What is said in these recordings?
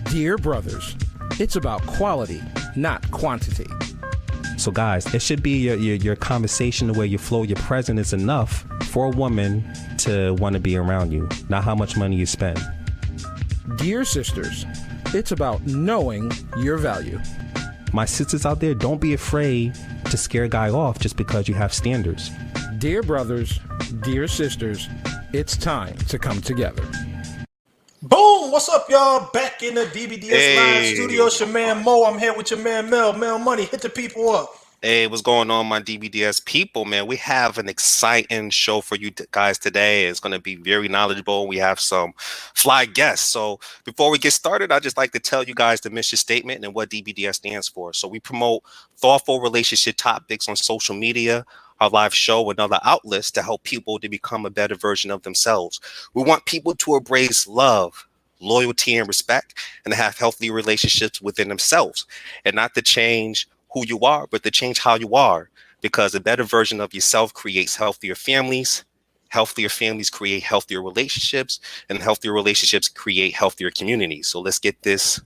Dear brothers, it's about quality, not quantity. So guys, it should be your conversation, the way you flow, your presence is enough for a woman to want to be around you, not how much money you spend. Dear sisters, it's about knowing your value. My sisters out there, don't be afraid to scare a guy off just because you have standards. Dear brothers, dear sisters, it's time to come together. Boom! What's up, y'all? Back in the DBDS Live studio. It's your man Mo. I'm here with your man Mel. Mel Money. Hit the people up. Hey, what's going on, my DBDS people, man? We have an exciting show for you guys today. It's going to be very knowledgeable. We have some fly guests. So before we get started, I'd just like to tell you guys the mission statement and what DBDS stands for. So we promote thoughtful relationship topics on social media, our live show, and other outlets to help people to become a better version of themselves. We want people to embrace love, loyalty, and respect, and to have healthy relationships within themselves, and not to change who you are, but to change how you are, because a better version of yourself creates healthier families create healthier relationships, and healthier relationships create healthier communities. So let's get this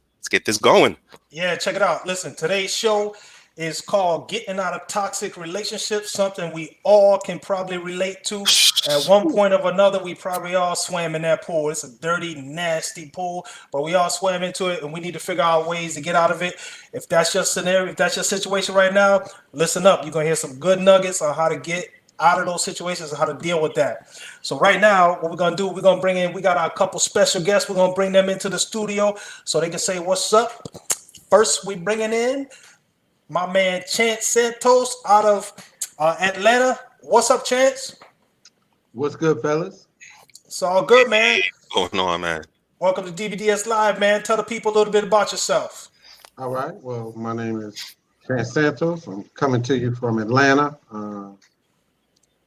going. Yeah, check it out. Listen, today's show is called Getting Out of Toxic Relationships, something we all can probably relate to. At one point or another, we probably all swam in that pool. It's a dirty, nasty pool, but we all swam into it, and we need to figure out ways to get out of it. If that's your scenario, if that's your situation right now, listen up. You're going to hear some good nuggets on how to get out of those situations and how to deal with that. So right now, what we're going to do, we're going to bring in, we got our couple special guests. We're going to bring them into the studio so they can say what's up. First, we bringing in my man Chance Santos out of Atlanta. What's up, Chance? What's good, fellas? It's all good, man. What's going on, man? Welcome to DBDS Live, man. Tell the people a little bit about yourself. All right. Well, my name is Chance Santos. I'm coming to you from Atlanta.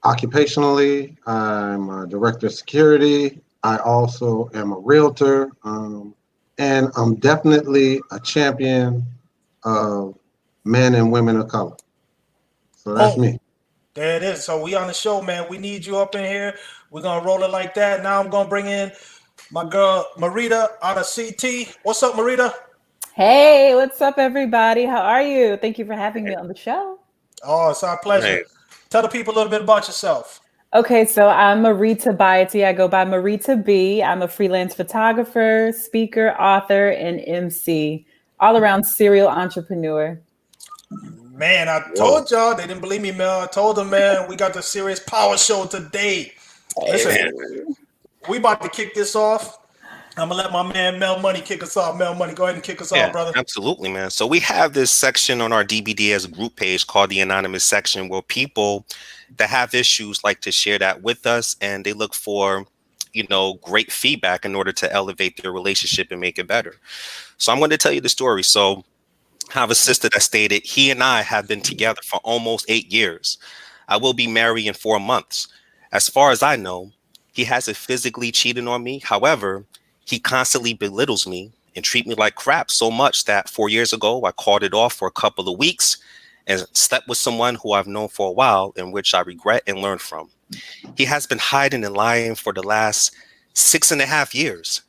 Occupationally, I'm a director of security. I also am a realtor, and I'm definitely a champion of men and women of color. So that's me. There it is. So we on the show, man. We need you up in here. We're going to roll it like that. Now I'm going to bring in my girl, Merieta, out of CT. What's up, Merieta? Hey, what's up, everybody? How are you? Thank you for having me on the show. Oh, it's our pleasure. Hey. Tell the people a little bit about yourself. Okay, so I'm Merieta Bayati. I go by Merieta B. I'm a freelance photographer, speaker, author, and MC. All around serial entrepreneur. Man, I told y'all, they didn't believe me, Mel. I told them, man, we got the Serious Power Show today. Listen, we about to kick this off. I'm going to let my man Mel Money kick us off. Mel Money, go ahead and kick us off, brother. Absolutely, man. So we have this section on our DBDS group page called the Anonymous section, where people that have issues like to share that with us, and they look for, great feedback in order to elevate their relationship and make it better. So I'm going to tell you the story. So I have a sister that stated, he and I have been together for almost 8 years. I will be married in 4 months. As far as I know, he hasn't physically cheated on me. However, he constantly belittles me and treat me like crap so much that 4 years ago, I called it off for a couple of weeks and slept with someone who I've known for a while, in which I regret and learn from. He has been hiding and lying for the last 6.5 years.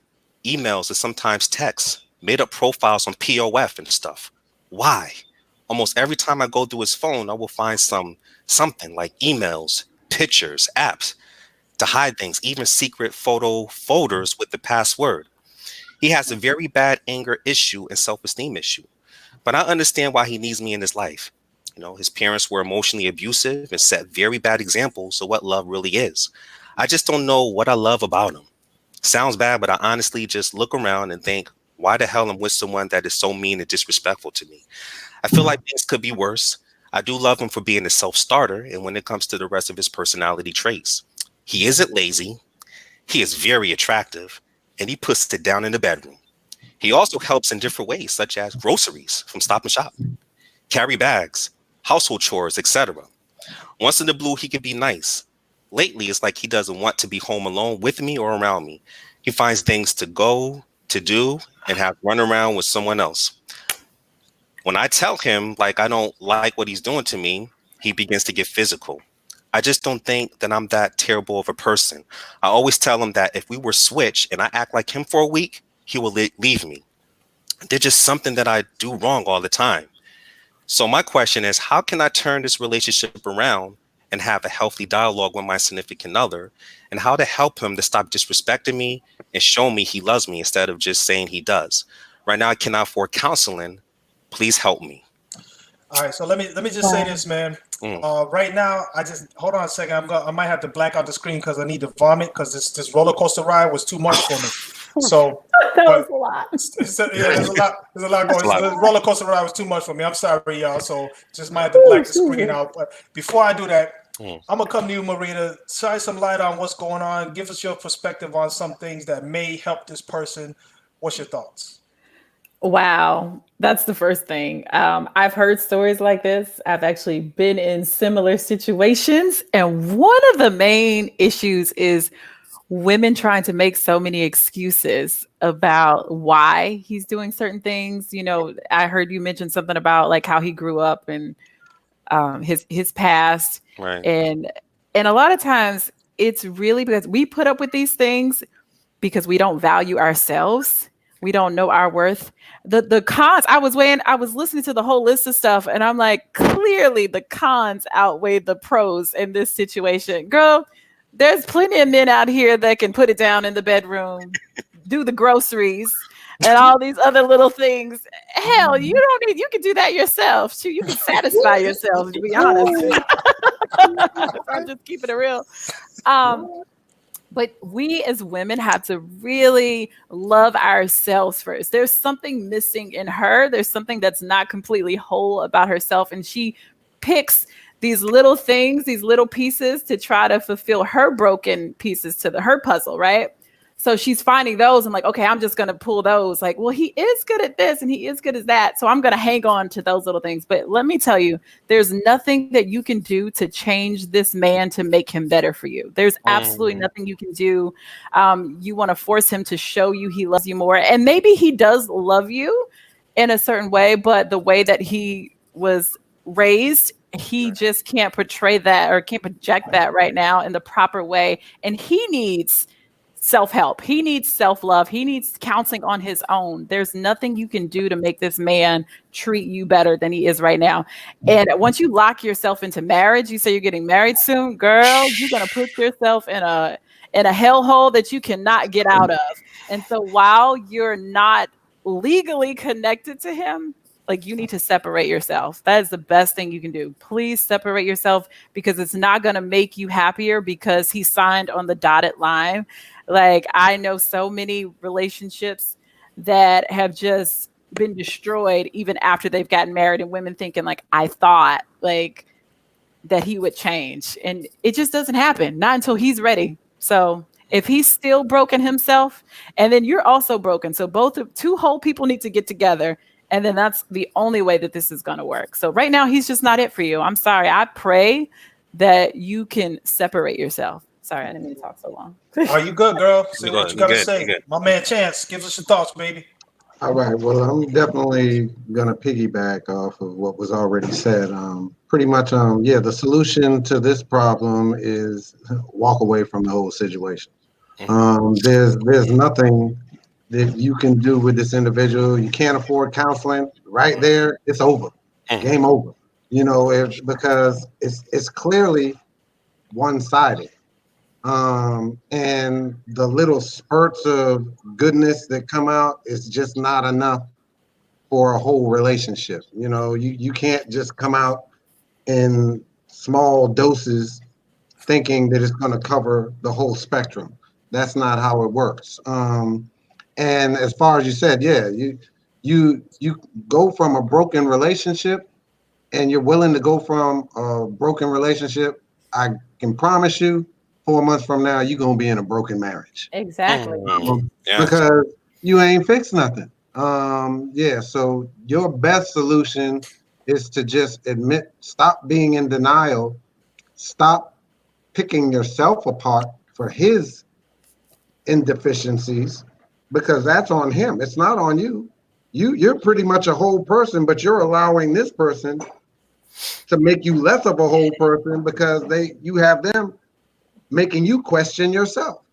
Emails and sometimes texts, made up profiles on POF and stuff. Why? Almost every time I go through his phone, I will find something like emails, pictures, apps to hide things, even secret photo folders with the password. He has a very bad anger issue and self-esteem issue, but I understand why he needs me in his life. His parents were emotionally abusive and set very bad examples of what love really is. I just don't know what I love about him. Sounds bad, but I honestly just look around and think, why the hell I'm with someone that is so mean and disrespectful to me? I feel like things could be worse. I do love him for being a self-starter, and when it comes to the rest of his personality traits, he isn't lazy, he is very attractive, and he puts it down in the bedroom. He also helps in different ways, such as groceries from Stop and Shop, carry bags, household chores, etc. Once in the blue, he can be nice. Lately, it's like he doesn't want to be home alone with me or around me. He finds things to do, and have run around with someone else. When I tell him I don't like what he's doing to me, he begins to get physical. I just don't think that I'm that terrible of a person. I always tell him that if we were switched and I act like him for a week, he will leave me. there's just something that I do wrong all the time. So my question is, how can I turn this relationship around and have a healthy dialogue with my significant other, and how to help him to stop disrespecting me and show me he loves me instead of just saying he does? Right now, I cannot afford counseling. Please help me. All right, so let me just say this, man. Right now, I just hold on a second. I might have to black out the screen because I need to vomit because this roller coaster ride was too much for me. So That was a lot. yeah, there's a lot going. a lot. The roller coaster ride was too much for me. I'm sorry, y'all. So just might have to black the screen out. But before I do that, I'm gonna come to you, Merieta. Shine some light on what's going on. Give us your perspective on some things that may help this person. What's your thoughts? Wow, that's the first thing. I've heard stories like this. I've actually been in similar situations. And one of the main issues is women trying to make so many excuses about why he's doing certain things. You know, I heard you mention something about like how he grew up and his past. Right. And a lot of times it's really because we put up with these things because we don't value ourselves. We don't know our worth. The cons, I was listening to the whole list of stuff and I'm like, clearly the cons outweigh the pros in this situation. Girl, there's plenty of men out here that can put it down in the bedroom, do the groceries and all these other little things. Hell, you can do that yourself. Shoot, you can satisfy yourself, to be honest. I'm just keeping it real. But we as women have to really love ourselves first. There's something missing in her. There's something that's not completely whole about herself. And she picks these little things, these little pieces to try to fulfill her broken pieces to her puzzle, right? So she's finding those and like, okay, I'm just going to pull those. Like, well, he is good at this and he is good at that. So I'm going to hang on to those little things. But let me tell you, there's nothing that you can do to change this man to make him better for you. There's absolutely nothing you can do. You want to force him to show you he loves you more. And maybe he does love you in a certain way, but the way that he was raised, he just can't portray that or can't project that right now in the proper way. And he needs self-help. He needs self-love. He needs counseling on his own. There's nothing you can do to make this man treat you better than he is right now. And once you lock yourself into marriage, you say you're getting married soon, girl, you're going to put yourself in a hellhole that you cannot get out of. And so while you're not legally connected to him, like you need to separate yourself. That is the best thing you can do. Please separate yourself because it's not going to make you happier because he signed on the dotted line. Like I know so many relationships that have just been destroyed even after they've gotten married and women thinking like, I thought like that he would change and it just doesn't happen. Not until he's ready. So if he's still broken himself and then you're also broken. So two whole people need to get together. And then that's the only way that this is going to work. So right now, he's just not it for you. I'm sorry. I pray that you can separate yourself. Sorry, I didn't mean to talk so long. Are you good, girl? Say what you got to say. My man Chance, give us your thoughts, baby. All right. Well, I'm definitely going to piggyback off of what was already said. Pretty much, the solution to this problem is walk away from the whole situation. There's nothing that you can do with this individual. You can't afford counseling. Right there, it's over. Game over. You know, because it's clearly one-sided. And the little spurts of goodness that come out is just not enough for a whole relationship. You know, you can't just come out in small doses thinking that it's going to cover the whole spectrum. That's not how it works. And as far as you said, yeah, you go from a broken relationship and you're willing to go from a broken relationship. I can promise you 4 months from now, you're going to be in a broken marriage. Exactly. Because you ain't fixed nothing. So your best solution is to just admit, stop being in denial, stop picking yourself apart for his indeficiencies, because that's on him. It's not on you. You're pretty much a whole person, but you're allowing this person to make you less of a whole person because you have them making you question yourself.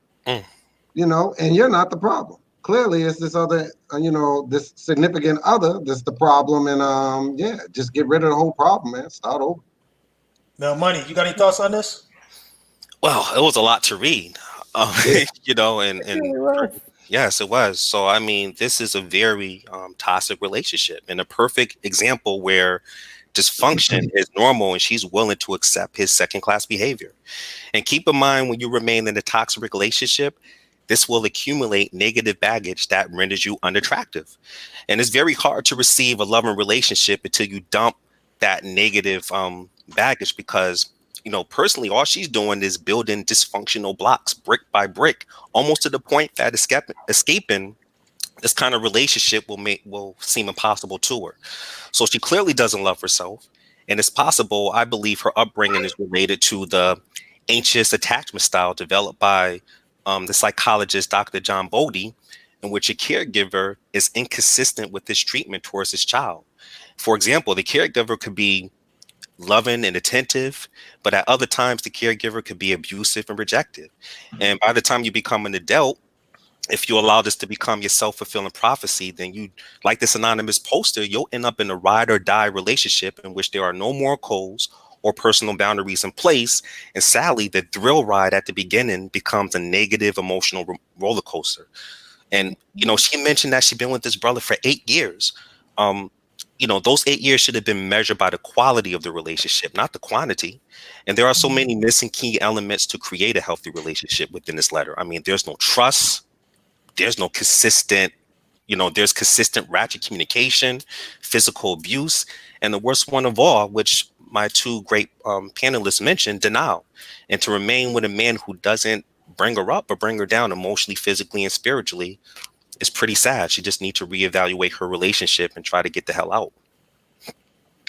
You know, and you're not the problem. clearly it's this other, this significant other that's the problem. And yeah, just get rid of the whole problem, man. Start over. Now, Money, you got any thoughts on this? Well, it was a lot to read, Yeah. and yes, it was. So, I mean, this is a very toxic relationship and a perfect example where dysfunction is normal and she's willing to accept his second class behavior. And keep in mind, when you remain in a toxic relationship, this will accumulate negative baggage that renders you unattractive. And it's very hard to receive a loving relationship until you dump that negative baggage, because personally, all she's doing is building dysfunctional blocks brick by brick, almost to the point that escaping this kind of relationship will seem impossible to her. So she clearly doesn't love herself, and it's possible, I believe, her upbringing is related to the anxious attachment style developed by the psychologist Dr. John Bowlby, in which a caregiver is inconsistent with his treatment towards his child. For example, the caregiver could be loving and attentive, but at other times the caregiver could be abusive and rejective. And by the time you become an adult, if you allow this to become your self-fulfilling prophecy, then you, like this anonymous poster, you'll end up in a ride or die relationship in which there are no moral codes or personal boundaries in place. And sadly, the thrill ride at the beginning becomes a negative emotional roller coaster. And, she mentioned that she'd been with this brother for 8 years. Those 8 years should have been measured by the quality of the relationship, not the quantity. And there are so many missing key elements to create a healthy relationship within this letter. I mean, there's no trust. There's no consistent, there's consistent ratchet communication, physical abuse, and the worst one of all, which my two great panelists mentioned, denial. And to remain with a man who doesn't bring her up or bring her down emotionally, physically, and spiritually is pretty sad. She just needs to reevaluate her relationship and try to get the hell out.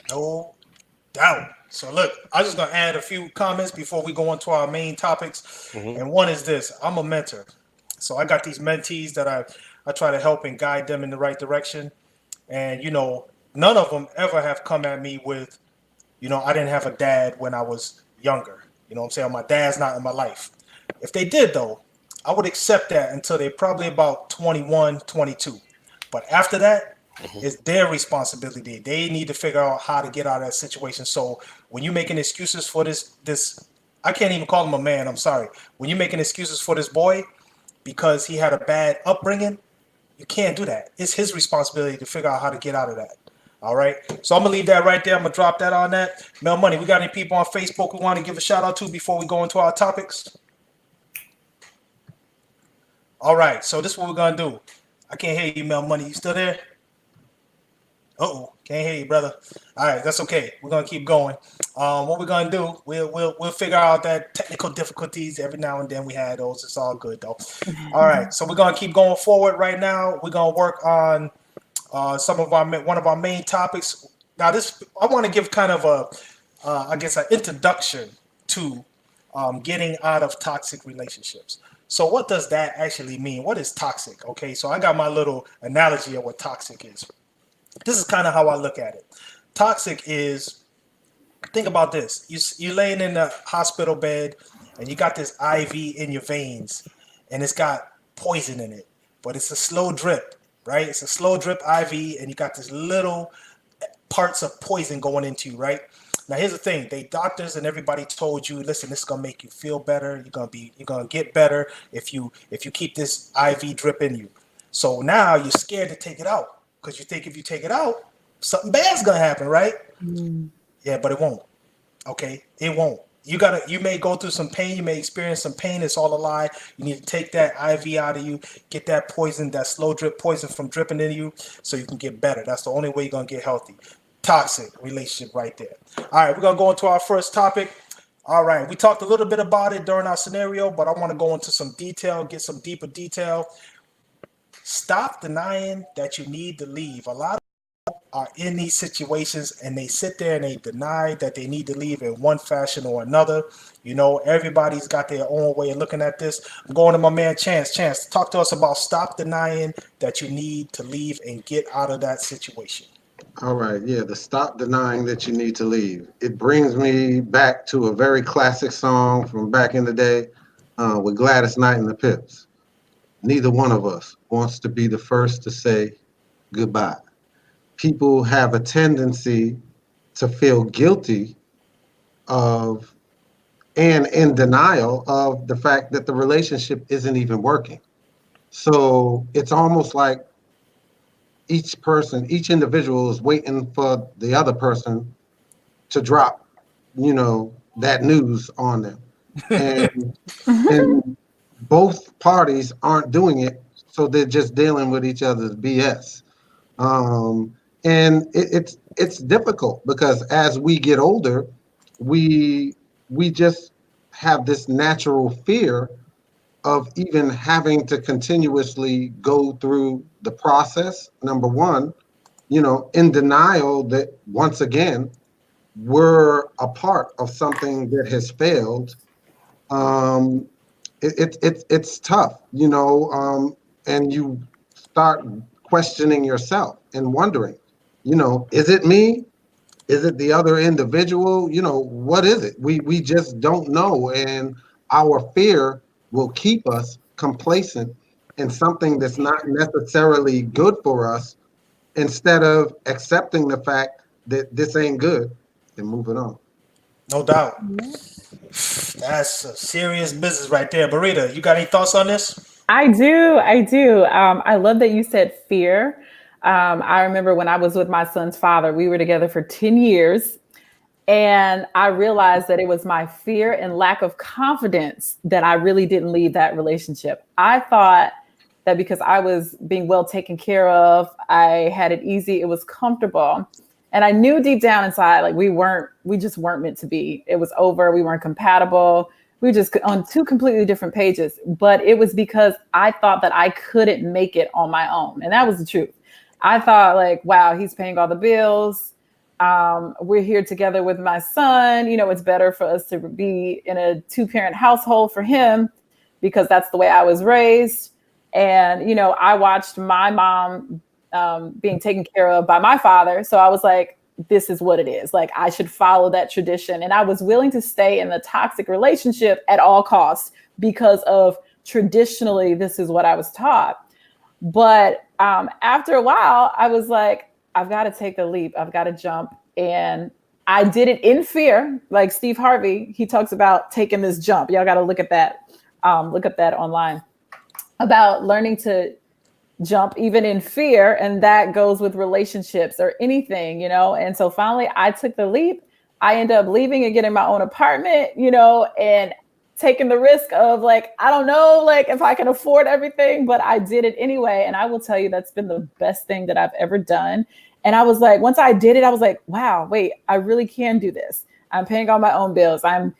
No doubt. So look, I'm just going to add a few comments before we go on to our main topics. And one is this: I'm a mentor. So I got these mentees that I try to help and guide them in the right direction. And, none of them ever have come at me with, I didn't have a dad when I was younger. You know what I'm saying? My dad's not in my life. If they did, though, I would accept that until they're probably about 21, 22. But after that, it's their responsibility. They need to figure out how to get out of that situation. So when you're making excuses for this, I can't even call him a man. I'm sorry. When you're making excuses for this boy because he had a bad upbringing, you can't do that. It's his responsibility to figure out how to get out of that. All right. So I'm going to leave that right there. I'm going to drop that on that. Mel Money, we got any people on Facebook we want to give a shout out to before we go into our topics? All right. So this is what we're going to do. I can't hear you, Mel Money. You still there? Uh-oh. Can't hear you, brother. All right. That's okay. We're going to keep going. What we're going to do, we'll figure out that technical difficulties every now and then. We had those. It's all good, though. All right. So we're going to keep going forward right now. We're going to work on one of our main topics. Now, I want to give kind of an introduction to getting out of toxic relationships. So what does that actually mean? What is toxic? Okay, so I got my little analogy of what toxic is. This is kind of how I look at it. Toxic is, think about this. You're laying in the hospital bed and you got this IV in your veins and it's got poison in it, but it's a slow drip, right? It's a slow drip IV and you got this little parts of poison going into you, right? Now here's the thing: doctors and everybody told you, listen, this is gonna make you feel better. You're gonna get better if you keep this IV drip in you. So now you're scared to take it out because you think if you take it out, something bad's gonna happen, right? Yeah, but it won't. Okay, it won't. You may go through some pain. You may experience some pain. It's all a lie. You need to take that IV out of you, get that poison, that slow drip poison from dripping into you so you can get better. That's the only way you're gonna get healthy. Toxic relationship right there. All right, we're gonna go into our first topic. All right, we talked a little bit about it during our scenario, but I want to go into some detail, get some deeper detail. Stop denying that you need to leave. A lot of people are in these situations and they sit there and they deny that they need to leave in one fashion or another. Everybody's got their own way of looking at this. I'm going to my man Chance. Chance, talk to us about stop denying that you need to leave and get out of that situation. All right, yeah, the stop denying that you need to leave. It brings me back to a very classic song from back in the day with Gladys Knight and the Pips. neither one of us wants to be the first to say goodbye. People have a tendency to feel guilty of and in denial of the fact that the relationship isn't even working. So it's almost like each individual is waiting for the other person to drop, that news on them. And both parties aren't doing it, so they're just dealing with each other's BS. And it's difficult because as we get older, we just have this natural fear of even having to continuously go through the process. Number one, in denial that once again we're a part of something that has failed. It's tough, and you start questioning yourself and wondering, is it me? Is it the other individual? What is it? We just don't know. And our fear will keep us complacent in something that's not necessarily good for us, instead of accepting the fact that this ain't good and moving on. No doubt. That's a serious business right there. Merieta, you got any thoughts on this? I do. I love that you said fear. I remember when I was with my son's father, we were together for 10 years. And I realized that it was my fear and lack of confidence that I really didn't leave that relationship. I thought that because I was being well taken care of, I had it easy, it was comfortable. And I knew deep down inside, like we just weren't meant to be. It was over. We weren't compatible. We were just on two completely different pages. But it was because I thought that I couldn't make it on my own. And that was the truth. I thought like, wow, he's paying all the bills. We're here together with my son. It's better for us to be in a 2-parent household for him because that's the way I was raised. And, I watched my mom being taken care of by my father. So I was like, this is what it is. Like, I should follow that tradition. And I was willing to stay in the toxic relationship at all costs because of traditionally, this is what I was taught. But after a while, I was like, I've got to take the leap. I've got to jump. And I did it in fear. Like Steve Harvey, he talks about taking this jump. Y'all got to look at that. Look up that online about learning to jump even in fear. And that goes with relationships or anything, And so finally I took the leap. I ended up leaving and getting my own apartment, and taking the risk of like, I don't know, like if I can afford everything, but I did it anyway. And I will tell you, that's been the best thing that I've ever done. And I was like, once I did it, I was like, wow, wait, I really can do this. I'm paying all my own bills. I'm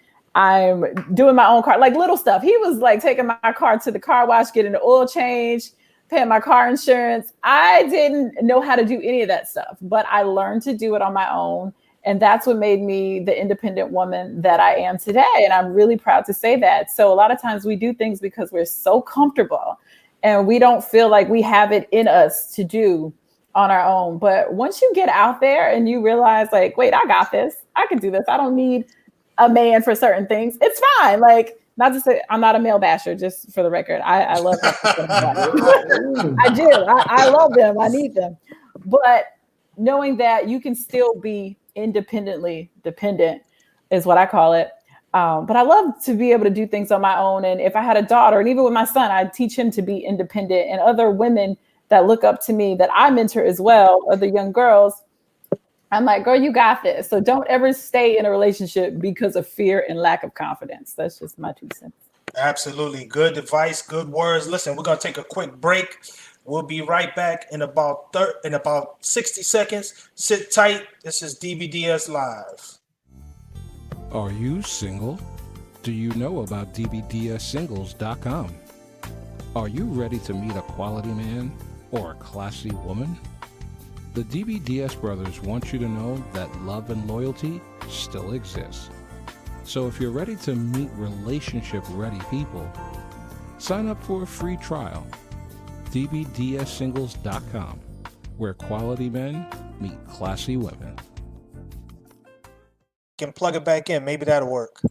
doing my own car, like little stuff. He was like taking my car to the car wash, getting the oil change, paying my car insurance. I didn't know how to do any of that stuff, but I learned to do it on my own. And that's what made me the independent woman that I am today. And I'm really proud to say that. So a lot of times we do things because we're so comfortable and we don't feel like we have it in us to do on our own. But once you get out there and you realize like, wait, I got this. I can do this. I don't need a man for certain things. It's fine. Like, not to say I'm not a male basher, just for the record. I love them. I do. I love them. I need them. But knowing that you can still be independently dependent is what I call it. But I love to be able to do things on my own. And if I had a daughter, and even with my son, I'd teach him to be independent. And other women that look up to me that I mentor as well, other young girls, I'm like, girl, you got this. So don't ever stay in a relationship because of fear and lack of confidence. That's just my 2 cents. Absolutely. Good advice, good words. Listen, we're going to take a quick break. We'll be right back in about 60 seconds. Sit tight. This is DBDS Live. Are you single? Do you know about dbdssingles.com? Are you ready to meet a quality man or a classy woman? The DBDS brothers want you to know that love and loyalty still exists. So if you're ready to meet relationship-ready people, sign up for a free trial. dbdssingles.com, where quality men meet classy women. Can plug it back in. Maybe that'll work.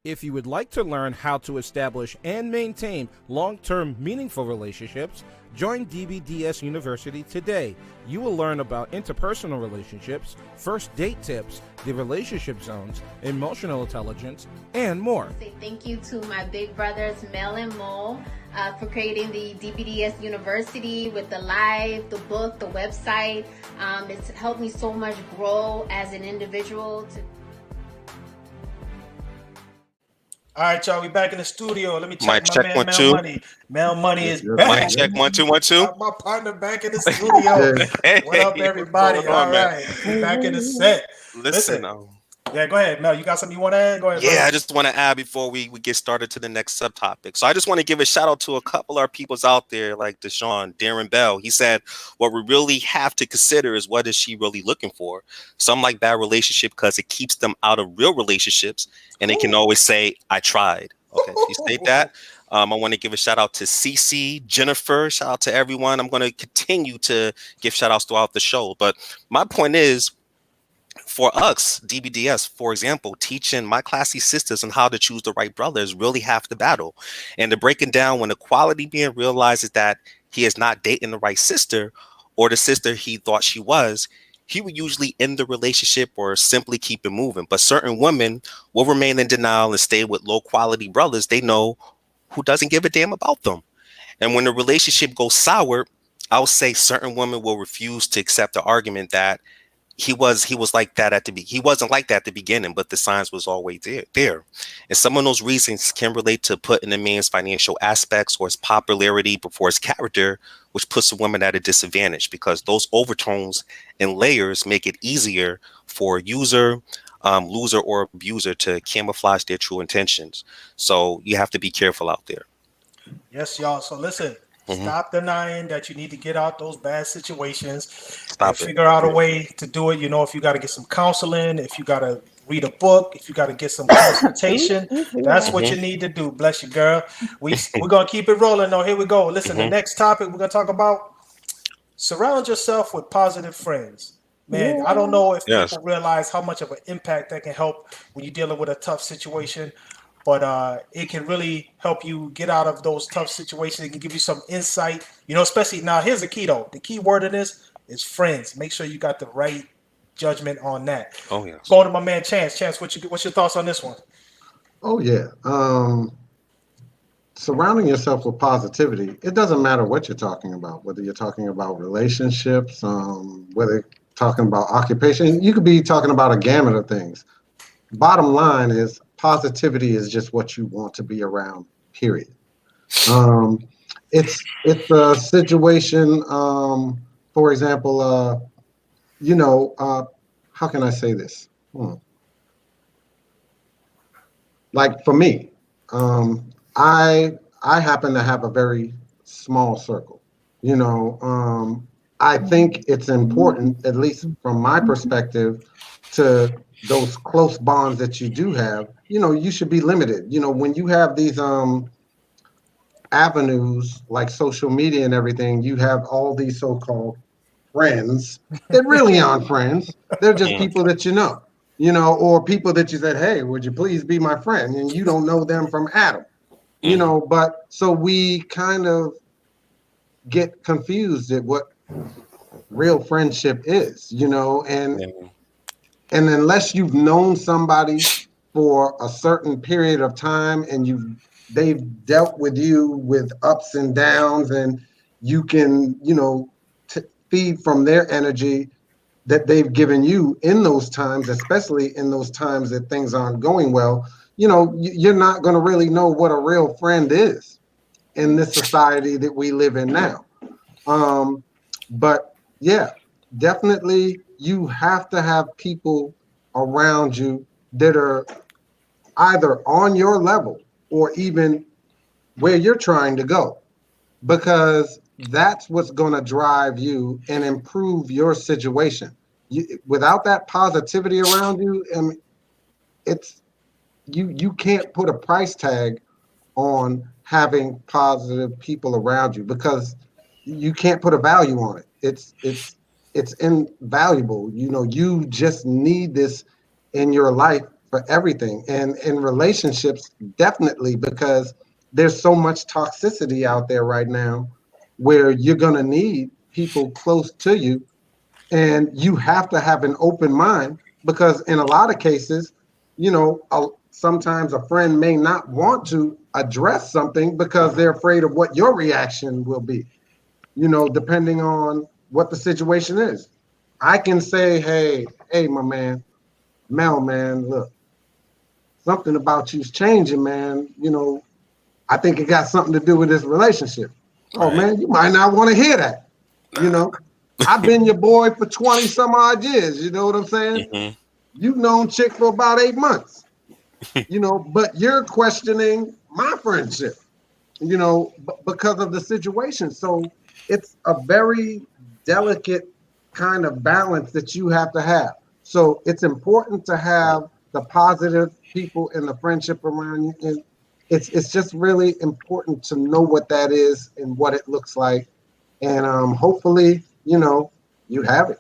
If you would like to learn how to establish and maintain long-term meaningful relationships, join DBDS University today. You will learn about interpersonal relationships, first date tips, the relationship zones, emotional intelligence, and more. Say thank you to my big brothers Mel and Mo for creating the DBDS University with the live, the book, the website. It's helped me so much grow as an individual. All right, y'all. We back in the studio. Let me check Mic my check, man, 1, Mel 2. Money. Mel Money is Mic back. Mic check, 1, 2, 1, 2. Got my partner back in the studio. Hey, What up, what's everybody? going on, All man? right, we back in the set. Listen, Yeah, go ahead, Mel. You got something you want to add? Go ahead. yeah, brother. I just want to add before we get started to the next subtopic. So I just want to give a shout out to a couple of our peoples out there, like Deshaun, Darren Bell. He said, what we really have to consider is what is she really looking for? Some like bad relationship because it keeps them out of real relationships, and they can always say, I tried. Okay, she state that. I want to give a shout out to Cece, Jennifer. Shout out to everyone. I'm going to continue to give shout outs throughout the show. But my point is, for us, DBDS, for example, teaching my classy sisters on how to choose the right brother is really half the battle. And to break it down, when the quality man realizes that he is not dating the right sister or the sister he thought she was, he would usually end the relationship or simply keep it moving. But certain women will remain in denial and stay with low quality brothers they know who doesn't give a damn about them. And when the relationship goes sour, I'll say certain women will refuse to accept the argument that he was like that he wasn't like that at the beginning, but the signs was always there. And some of those reasons can relate to putting a man's financial aspects or his popularity before his character, which puts a woman at a disadvantage because those overtones and layers make it easier for a user, loser, or abuser to camouflage their true intentions. So you have to be careful out there. Yes, y'all. So listen, stop denying that you need to get out those bad situations and figure out a way to do it. You know, if you got to get some counseling, if you got to read a book, if you got to get some consultation, that's what you need to do. Bless you, girl. We're going to keep it rolling. Now, here we go. Listen, the next topic we're going to talk about, surround yourself with positive friends. Man, I don't know if people realize how much of an impact that can help when you're dealing with a tough situation. But it can really help you get out of those tough situations. It can give you some insight, you know, especially now. Here's the key, though. The key word of this is friends. Make sure you got the right judgment on that. Oh, yes. Going to my man, Chance. Chance, what's your thoughts on this one? Oh, yeah. Surrounding yourself with positivity. It doesn't matter what you're talking about, whether you're talking about relationships, whether you're talking about occupation. You could be talking about a gamut of things. Bottom line is, positivity is just what you want to be around, period. It's a situation, for example, how can I say this? Like for me, I happen to have a very small circle. You know, I think it's important, at least from my perspective, to those close bonds that you do have, you know, you should be limited. You know, when you have these avenues like social media and everything, you have all these so-called friends that really aren't friends. They're just people that you know, or people that you said, hey, would you please be my friend? And you don't know them from Adam, you know, but so we kind of get confused at what real friendship is, you know, and unless you've known somebody for a certain period of time and they've dealt with you with ups and downs, and you can, you know, feed from their energy that they've given you in those times, especially in those times that things aren't going well, you know, you're not going to really know what a real friend is in this society that we live in now. But yeah, definitely you have to have people around you that are either on your level or even where you're trying to go, because that's what's going to drive you and improve your situation. Without that positivity around you, and you can't put a price tag on having positive people around you, because you can't put a value on it. It's invaluable. You know, you just need this in your life for everything. And in relationships, definitely, because there's so much toxicity out there right now where you're going to need people close to you. And you have to have an open mind because in a lot of cases, sometimes a friend may not want to address something because they're afraid of what your reaction will be, depending on what the situation is. I can say, hey, my man, Mel, man, look, something about you's changing, man. I think it got something to do with this relationship. Right. Oh, man, you might not want to hear that. I've been your boy for 20 some odd years. You know what I'm saying? Mm-hmm. You've known chick for about 8 months, but you're questioning my friendship, because of the situation. So it's a very delicate kind of balance that you have to have. So it's important to have the positive people in the friendship around you. And it's just really important to know what that is and what it looks like. And hopefully, you have it.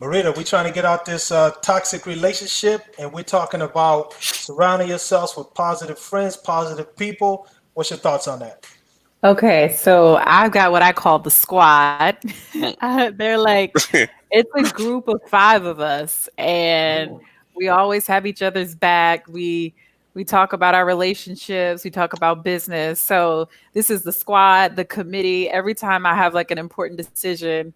Merieta, we're trying to get out this toxic relationship, and we're talking about surrounding yourselves with positive friends, positive people. What's your thoughts on that? Okay, so I've got what I call the squad. They're like, it's a group of 5 of us, and we always have each other's back. We talk about our relationships. We talk about business. So this is the squad, the committee. Every time I have like an important decision,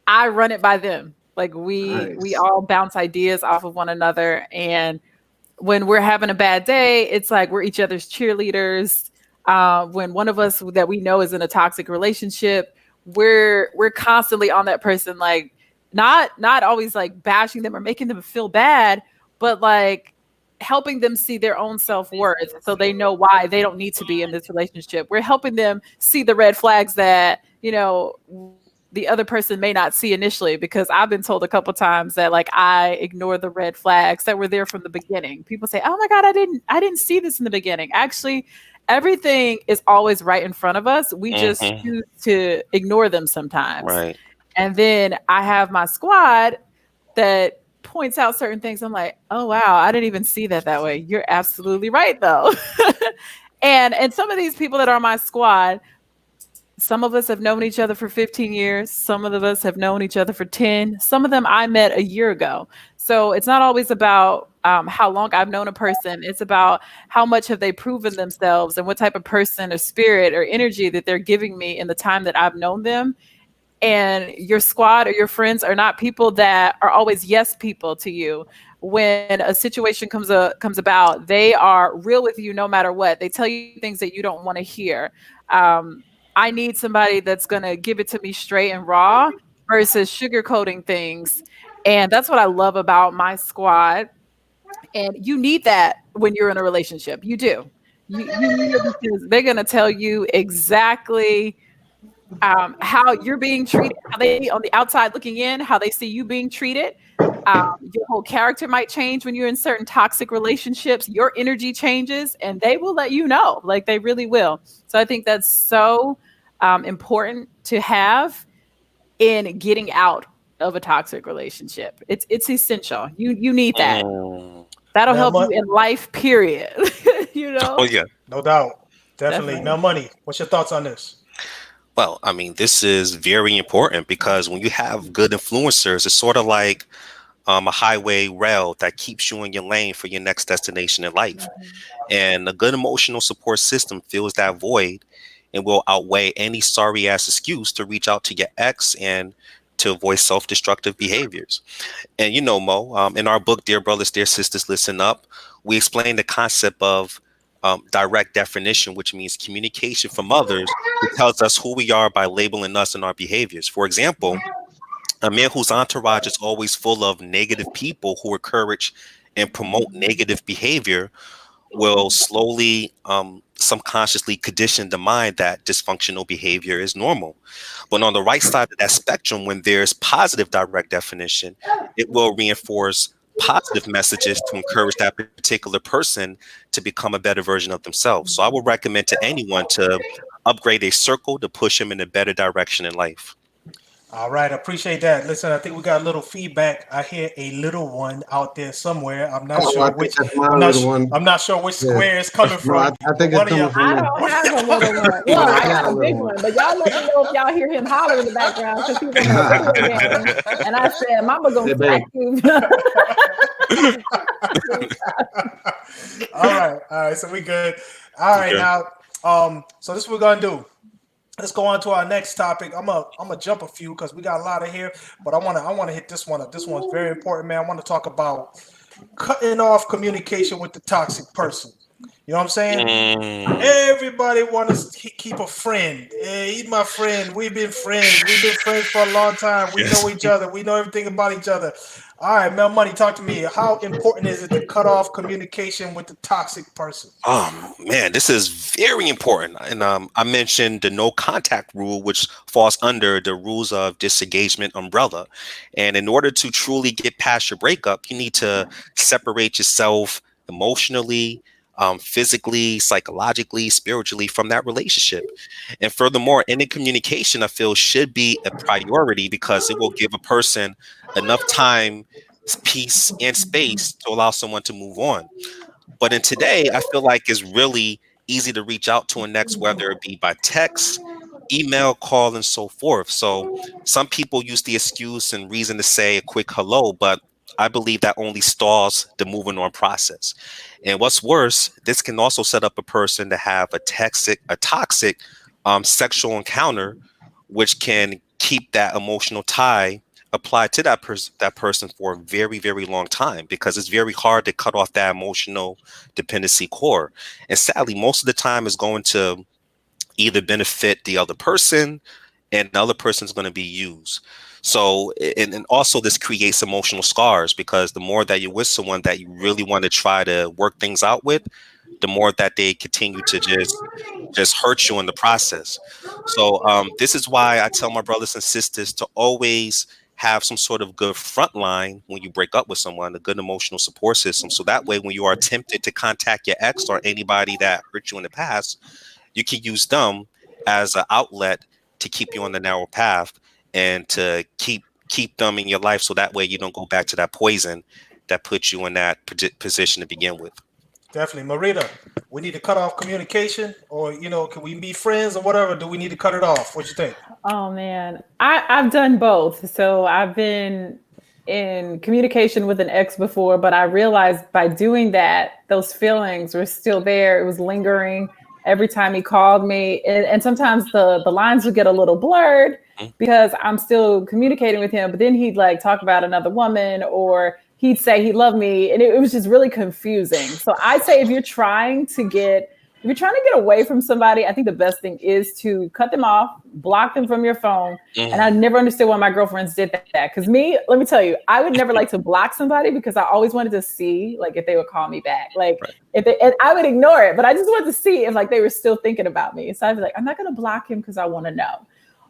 I run it by them. Like we all bounce ideas off of one another. And when we're having a bad day, it's like we're each other's cheerleaders. When one of us that we know is in a toxic relationship, we're constantly on that person, like not always like bashing them or making them feel bad, but like helping them see their own self-worth so they know why they don't need to be in this relationship. We're helping them see the red flags that, the other person may not see initially, because I've been told a couple times that like I ignore the red flags that were there from the beginning. People say, "Oh my God, I didn't see this in the beginning." Actually, everything is always right in front of us. We just choose to ignore them sometimes. Right. And then I have my squad that points out certain things. I'm like, "Oh wow, I didn't even see that way." You're absolutely right though. and some of these people that are on my squad, some of us have known each other for 15 years. Some of us have known each other for 10. Some of them I met a year ago. So it's not always about how long I've known a person. It's about how much have they proven themselves and what type of person or spirit or energy that they're giving me in the time that I've known them. And your squad or your friends are not people that are always yes people to you. When a situation comes about, they are real with you no matter what. They tell you things that you don't want to hear. I need somebody that's going to give it to me straight and raw versus sugarcoating things. And that's what I love about my squad. And you need that when you're in a relationship. You do. You need it because they're going to tell you exactly how you're being treated, how they on the outside looking in, how they see you being treated. Your whole character might change when you're in certain toxic relationships. Your energy changes, and they will let you know, like they really will. So I think that's so important to have in getting out of a toxic relationship. It's essential. You need that. That'll help you in life, period. Oh yeah, no doubt, definitely. Now, Money, what's your thoughts on this? Well, I mean, this is very important because when you have good influencers, it's sort of like a highway rail that keeps you in your lane for your next destination in life. And a good emotional support system fills that void and will outweigh any sorry ass excuse to reach out to your ex and to avoid self-destructive behaviors. And Mo, in our book, Dear Brothers, Dear Sisters, Listen Up, we explain the concept of direct definition, which means communication from others who tells us who we are by labeling us and our behaviors. For example, a man whose entourage is always full of negative people who encourage and promote negative behavior will slowly, subconsciously condition the mind that dysfunctional behavior is normal. But on the right side of that spectrum, when there's positive direct definition, it will reinforce positive messages to encourage that particular person to become a better version of themselves. So I would recommend to anyone to upgrade a circle to push them in a better direction in life. All right, I appreciate that. Listen, I think we got a little feedback. I hear a little one out there somewhere. I'm not Oh, sure I think which. that's my little one. I'm not sure which Yeah. square it's coming No, I from. think but one it's of coming y'all. from I me. don't have a little one. No, Well, I I got got a a big little one. one, but y'all let me know if y'all hear him holler in the background because he's in a video game. And I said, Mama Hey, gonna babe. smack you. All right. So we good. All right, Okay. now, so this is what we're gonna do. Let's go on to our next topic. I'm gonna jump a few because we got a lot of here, but I wanna hit this one up. This one's very important, man. I want to talk about cutting off communication with the toxic person. You know what I'm saying? Mm. Everybody wants to keep a friend. Hey, he's my friend. We've been friends. We've been friends for a long time. We know each other. We know everything about each other. All right, Mel Money, talk to me. How important is it to cut off communication with the toxic person? Man, this is very important. And I mentioned the no contact rule, which falls under the rules of disengagement umbrella. And in order to truly get past your breakup, you need to separate yourself emotionally, physically, psychologically, spiritually from that relationship. And furthermore, any communication I feel should be a priority because it will give a person enough time, peace, and space to allow someone to move on. But in today, I feel like it's really easy to reach out to a next, whether it be by text, email, call, and so forth. So some people use the excuse and reason to say a quick hello, but I believe that only stalls the moving on process. And what's worse, this can also set up a person to have a toxic sexual encounter, which can keep that emotional tie applied to that person for a very, very long time because it's very hard to cut off that emotional dependency core. And sadly, most of the time is going to either benefit the other person and the other person's going to be used. So, and also this creates emotional scars because the more that you're with someone that you really want to try to work things out with, the more that they continue to just hurt you in the process. So this is why I tell my brothers and sisters to always have some sort of good front line when you break up with someone, a good emotional support system. So that way, when you are tempted to contact your ex or anybody that hurt you in the past, you can use them as an outlet to keep you on the narrow path and to keep them in your life. So that way, you don't go back to that poison that put you in that position to begin with. Definitely, Merieta. We need to cut off communication, or can we be friends or whatever? Do we need to cut it off? What you think? Oh man, I've done both. So I've been in communication with an ex before, but I realized by doing that, those feelings were still there. It was lingering every time he called me, and sometimes the lines would get a little blurred because I'm still communicating with him. But then he'd like talk about another woman, or he'd say he loved me, and it was just really confusing. So I'd say if you're trying to get away from somebody, I think the best thing is to cut them off, block them from your phone. And I never understood why my girlfriends did that. Because let me tell you, I would never like to block somebody because I always wanted to see like if they would call me back. Like and I would ignore it, but I just wanted to see if like they were still thinking about me. So I'd be like, I'm not going to block him because I want to know.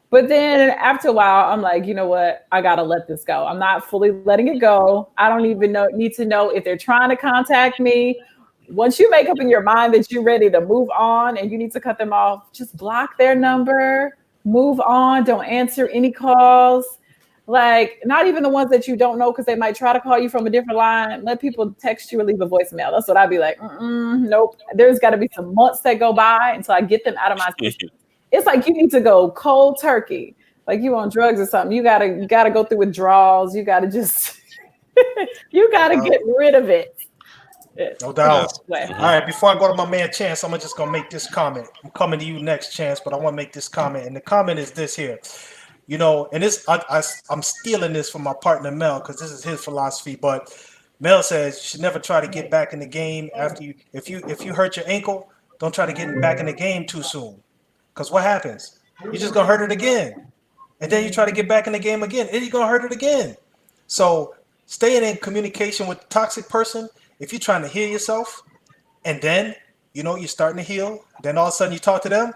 But then after a while, I'm like, you know what? I got to let this go. I'm not fully letting it go. I don't even need to know if they're trying to contact me. Once you make up in your mind that you're ready to move on and you need to cut them off, just block their number, move on. Don't answer any calls. Like not even the ones that you don't know because they might try to call you from a different line. Let people text you or leave a voicemail. That's what I'd be like, nope. There's got to be some months that go by until I get them out of my system. It's like you need to go cold turkey. Like you on drugs or something. You gotta go through withdrawals. You gotta just you gotta get rid of it. No doubt. All right, before I go to my man Chance, I'm just gonna make this comment. I'm coming to you next, Chance, but I want to make this comment, and the comment is this here. And this I'm stealing this from my partner Mel because this is his philosophy. But Mel says you should never try to get back in the game after you. If you hurt your ankle, don't try to get back in the game too soon, because what happens? You're just gonna hurt it again, and then you try to get back in the game again, and you're gonna hurt it again. So staying in communication with the toxic person. If you're trying to heal yourself, and then you're starting to heal, then all of a sudden you talk to them,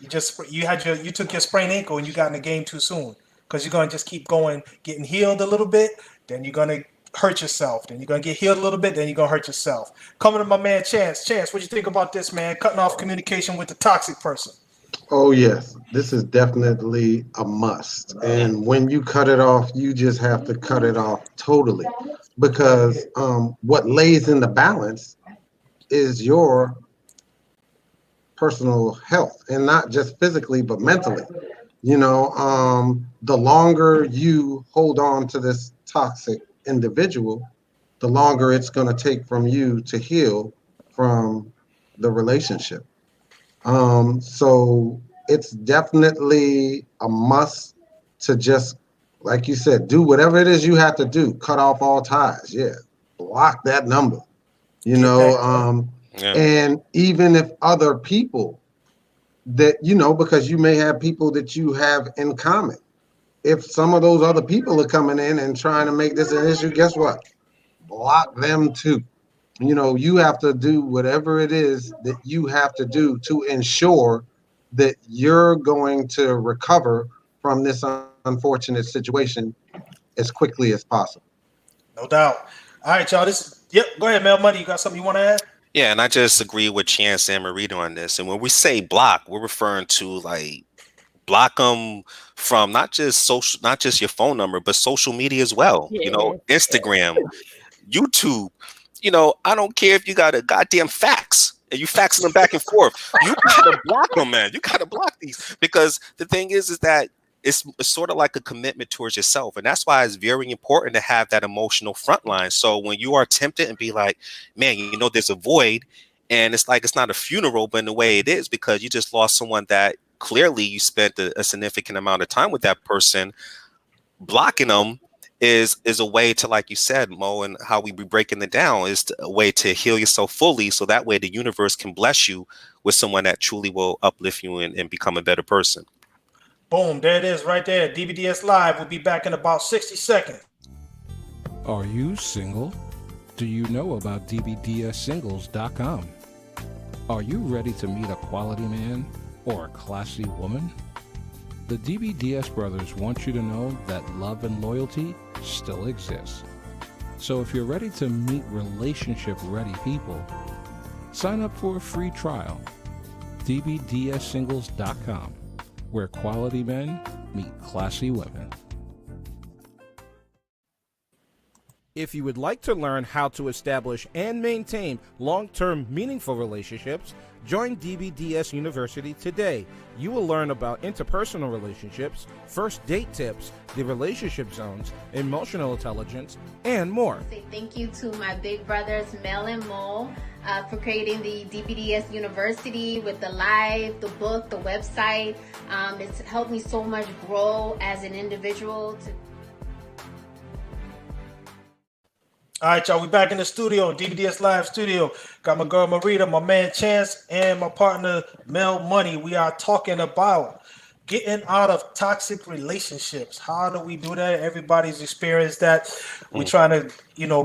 you took your sprained ankle and you got in the game too soon because you're gonna just keep going, getting healed a little bit, then you're gonna hurt yourself, then you're gonna get healed a little bit, then you're gonna hurt yourself. Coming to my man Chance, what you think about this, man? Cutting off communication with the toxic person. Oh yes, this is definitely a must. And when you cut it off, you just have to cut it off totally, because what lays in the balance is your personal health, and not just physically but mentally. The longer you hold on to this toxic individual, the longer it's going to take from you to heal from the relationship. So it's definitely a must to just, like you said, do whatever it is you have to do. Cut off all ties. Yeah, block that number. You Get know, back, brother. Yeah. and even if other people that because you may have people that you have in common. If some of those other people are coming in and trying to make this an issue, guess what? Block them too. You have to do whatever it is that you have to do to ensure that you're going to recover from this unfortunate situation as quickly as possible. No doubt. All right, y'all. Yep. Go ahead, Mel Money. You got something you want to add? Yeah, and I just agree with Chance and Merieta on this. And when we say block, we're referring to like block them from not just social, not just your phone number, but social media as well. Yeah. Instagram, YouTube. I don't care if you got a goddamn fax and you faxing them back and forth. You gotta block them, man. You gotta block these, because the thing is that it's sort of like a commitment towards yourself, and that's why it's very important to have that emotional front line. So when you are tempted and be like, man, there's a void, and it's like it's not a funeral, but in a way it is, because you just lost someone that clearly you spent a significant amount of time with that person. Blocking them is a way to, like you said, Mo, and how we be breaking it down, is a way to heal yourself fully, so that way the universe can bless you with someone that truly will uplift you and become a better person. Boom. There it is right there. DBDS Live. We'll be back in about 60 seconds. Are you single? Do you know about dbdssingles.com? Are you ready to meet a quality man or a classy woman? The DBDS brothers want you to know that love and loyalty still exists. So if you're ready to meet relationship-ready people, sign up for a free trial. dbdssingles.com, where quality men meet classy women. If you would like to learn how to establish and maintain long-term meaningful relationships, join DBDS University today. You will learn about interpersonal relationships, first date tips, the relationship zones, emotional intelligence, and more. Say thank you to my big brothers Mel and Mo for creating the DBDS University with the live, the book, the website. It's helped me so much grow as an individual. All right, y'all. We back in the studio, DBDS Live studio. Got my girl Merieta, my man Chance, and my partner Mel Money. We are talking about getting out of toxic relationships. How do we do that? Everybody's experienced that. We're trying to,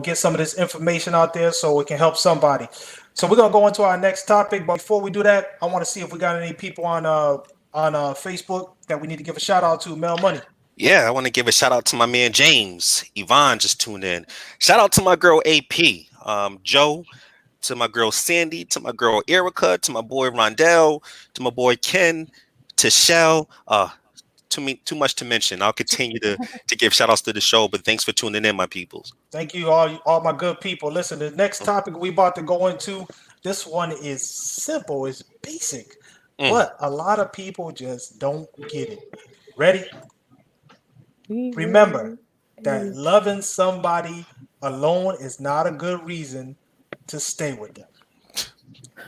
get some of this information out there so it can help somebody. So we're gonna go into our next topic. But before we do that, I want to see if we got any people on Facebook that we need to give a shout out to. Mel Money. Yeah, I want to give a shout out to my man James. Yvonne just tuned in. Shout out to my girl AP, Joe, to my girl Sandy, to my girl Erica, to my boy Rondell, to my boy Ken, to Shell. Too much to mention. I'll continue to give shout outs to the show, but thanks for tuning in, my peoples. Thank you, all my good people. Listen, the next topic we about to go into, this one is simple, it's basic, but a lot of people just don't get it. Ready? Remember that loving somebody alone is not a good reason to stay with them.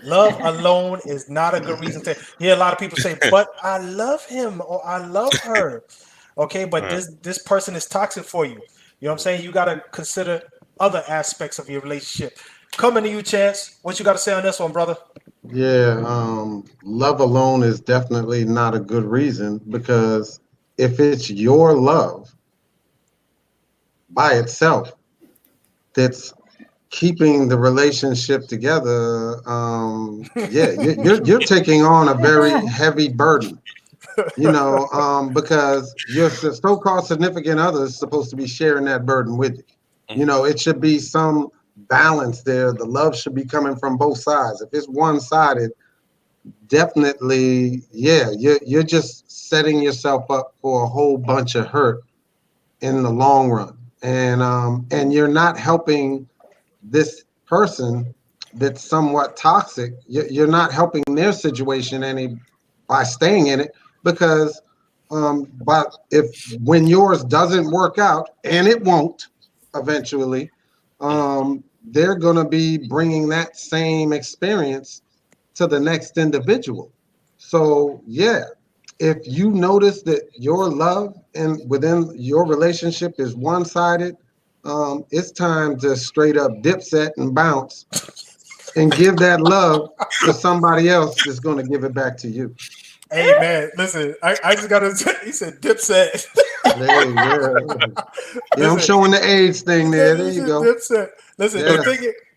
Love alone is not a good reason to. Yeah, a lot of people say, but I love him or I love her. Okay, but this person is toxic for you. You know what I'm saying? You got to consider other aspects of your relationship. Coming to you, Chance. What you got to say on this one, brother? Yeah, love alone is definitely not a good reason, because if it's your love by itself that's keeping the relationship together, you're taking on a very heavy burden, because your so-called significant other is supposed to be sharing that burden with you. It should be some balance there. The love should be coming from both sides. If it's one-sided, definitely, yeah, you're just setting yourself up for a whole bunch of hurt in the long run, and you're not helping this person that's somewhat toxic. You're not helping their situation any by staying in it, because but if when yours doesn't work out, and it won't eventually, they're going to be bringing that same experience to the next individual. So yeah, if you notice that your love and within your relationship is one-sided, it's time to straight up dipset and bounce and give that love to somebody else that's going to give it back to you. Hey man, listen, I just gotta say, he said Dipset. Hey, yeah, I'm showing the age thing there. There you go. Dipset. Listen, Yeah.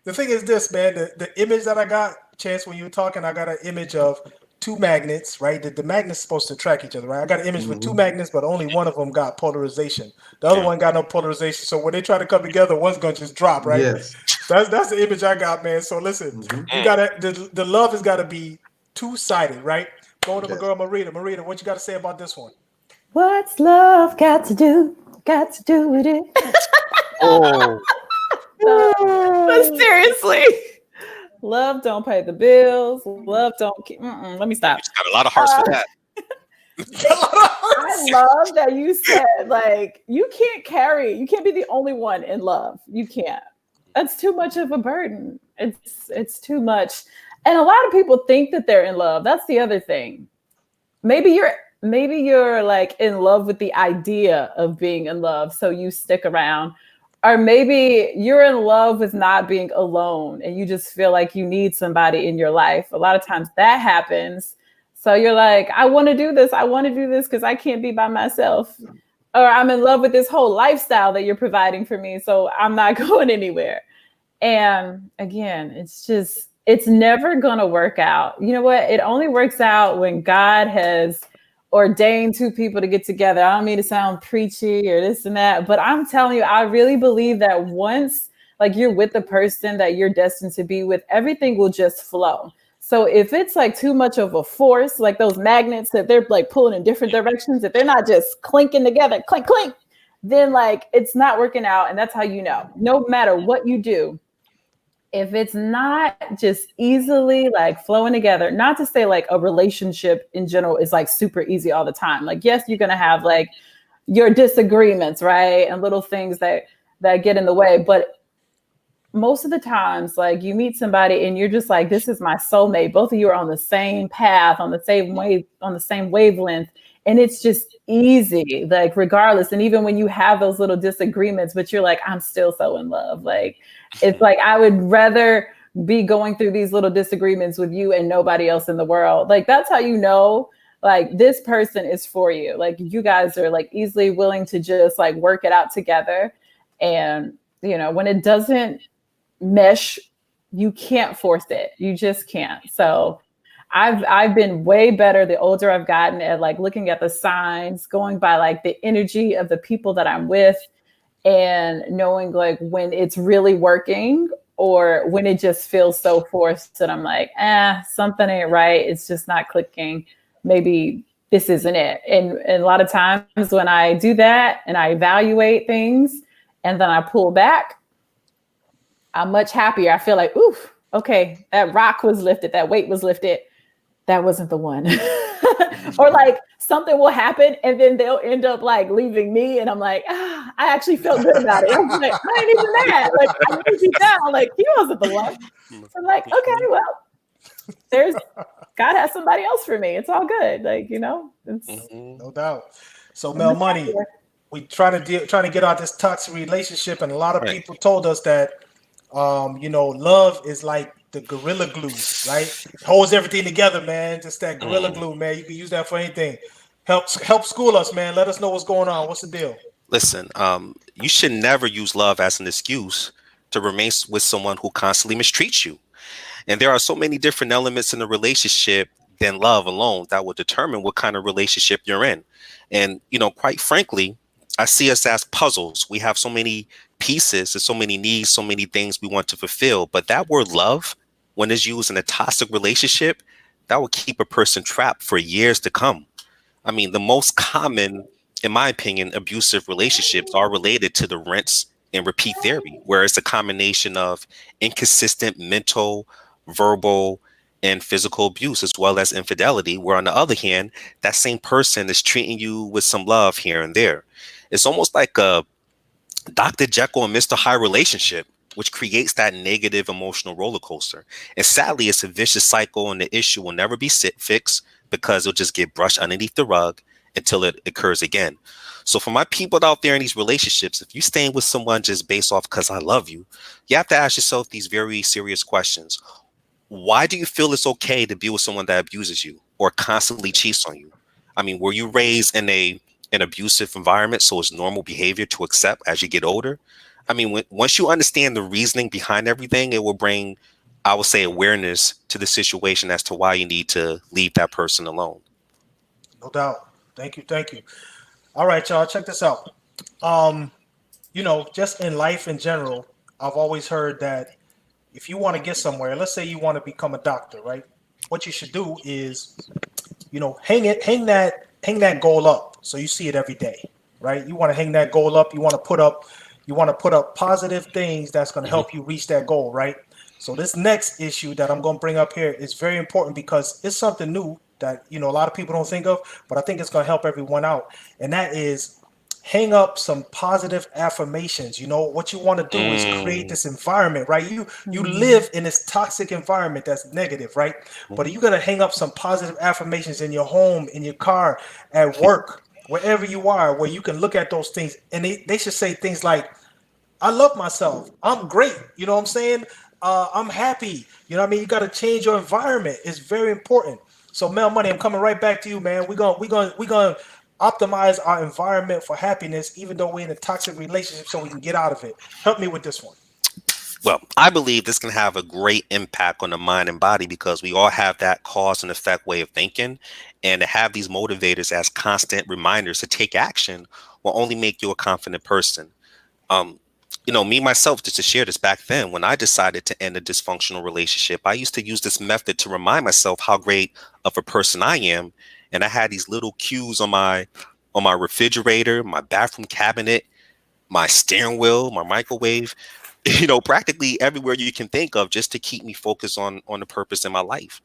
the thing is this, man. The image that I got, Chance, when you were talking, I got an image of two magnets, right? The magnets supposed to attract each other, right? I got an image with two magnets, but only one of them got polarization. The other one got no polarization. So when they try to come together, one's gonna just drop, right? Yes. That's the image I got, man. So listen, you gotta the love has got to be two-sided, right? Go to my girl Merieta. Merieta, what you got to say about this one? What's love got to do? Got to do with it. Oh, But seriously, love don't pay the bills. Love don't. Let me stop. got a lot of hearts for that. I love that you said like you can't be the only one in love. You can't. That's too much of a burden. It's too much. And a lot of people think that they're in love. That's the other thing. Maybe you're like in love with the idea of being in love, so you stick around. Or maybe you're in love with not being alone and you just feel like you need somebody in your life. A lot of times that happens. So you're like, I want to do this. I want to do this because I can't be by myself. Or I'm in love with this whole lifestyle that you're providing for me, so I'm not going anywhere. And again, it's never going to work out. You know what? It only works out when God has ordained two people to get together. I don't mean to sound preachy or this and that, but I'm telling you, I really believe that once like you're with the person that you're destined to be with, everything will just flow. So if it's like too much of a force, like those magnets that they're like pulling in different directions, if they're not just clinking together, clink, clink, then like it's not working out. And that's how you know, no matter what you do, if it's not just easily like flowing together, not to say like a relationship in general is like super easy all the time. Like, yes, you're going to have like your disagreements, right? And little things that get in the way. But most of the times, like you meet somebody and you're just like, this is my soulmate. Both of you are on the same path, on the same wave, on the same wavelength. And it's just easy, like regardless. And even when you have those little disagreements, but you're like, I'm still so in love. Like, it's like, I would rather be going through these little disagreements with you and nobody else in the world. Like, that's how you know, like this person is for you. Like you guys are like easily willing to just like work it out together. And, you know, when it doesn't mesh, you can't force it. You just can't. So I've been way better the older I've gotten at like looking at the signs, going by like the energy of the people that I'm with and knowing like when it's really working or when it just feels so forced that I'm like, something ain't right. It's just not clicking. Maybe this isn't it. And a lot of times when I do that and I evaluate things and then I pull back, I'm much happier. I feel like, oof, okay, that rock was lifted, that weight was lifted. That wasn't the one. Or like something will happen and then they'll end up like leaving me. And I'm like, I actually felt good about it. I'm like, I ain't even mad. Like I moved you down. Like he wasn't the one. So I'm like, okay, well, God has somebody else for me. It's all good. Like, you know, it's no doubt. So Mel Money, we trying to get out this toxic relationship. And a lot of people told us that, you know, love is like the gorilla glue, right? It holds everything together, man. Just that gorilla glue, man. You can use that for anything. Help school us, man. Let us know what's going on. What's the deal? Listen, you should never use love as an excuse to remain with someone who constantly mistreats you. And there are so many different elements in a relationship than love alone that will determine what kind of relationship you're in. And, you know, quite frankly, I see us as puzzles. We have so many pieces and so many needs, so many things we want to fulfill. But that word love, when it's used in a toxic relationship, that will keep a person trapped for years to come. I mean, the most common, in my opinion, abusive relationships are related to the rinse and repeat theory, where it's a combination of inconsistent mental, verbal, and physical abuse, as well as infidelity, where on the other hand, that same person is treating you with some love here and there. It's almost like a Dr. Jekyll and Mr. Hyde relationship, which creates that negative emotional roller coaster. And sadly, it's a vicious cycle, and the issue will never be fixed because it'll just get brushed underneath the rug until it occurs again. So for my people out there in these relationships, if you're staying with someone just based off because I love you, you have to ask yourself these very serious questions. Why do you feel it's okay to be with someone that abuses you or constantly cheats on you? I mean, were you raised in an abusive environment, so it's normal behavior to accept as you get older? I mean, once you understand the reasoning behind everything, it will bring, I would say, awareness to the situation as to why you need to leave that person alone. No doubt. Thank you. Thank you. All right, y'all, check this out. Just in life in general, I've always heard that if you want to get somewhere, let's say you want to become a doctor, right? What you should do is, hang that goal up so you see it every day, right? You want to hang that goal up. You want to put up positive things that's going to help you reach that goal, right? So this next issue that I'm going to bring up here is very important because it's something new that, a lot of people don't think of, but I think it's going to help everyone out. And that is hang up some positive affirmations. What you want to do is create this environment, right? You live in this toxic environment that's negative, right? But you're going to hang up some positive affirmations in your home, in your car, at work, wherever you are, where you can look at those things. And they should say things like, I love myself. I'm great. You know what I'm saying? I'm happy. You know what I mean? You got to change your environment. It's very important. So Mel Money, I'm coming right back to you, man. We're gonna optimize our environment for happiness, even though we're in a toxic relationship, so we can get out of it. Help me with this one. Well, I believe this can have a great impact on the mind and body because we all have that cause and effect way of thinking. And to have these motivators as constant reminders to take action will only make you a confident person. Me, myself, just to share this, back then, when I decided to end a dysfunctional relationship, I used to use this method to remind myself how great of a person I am. And I had these little cues on my refrigerator, my bathroom cabinet, my steering wheel, my microwave, practically everywhere you can think of, just to keep me focused on the purpose in my life.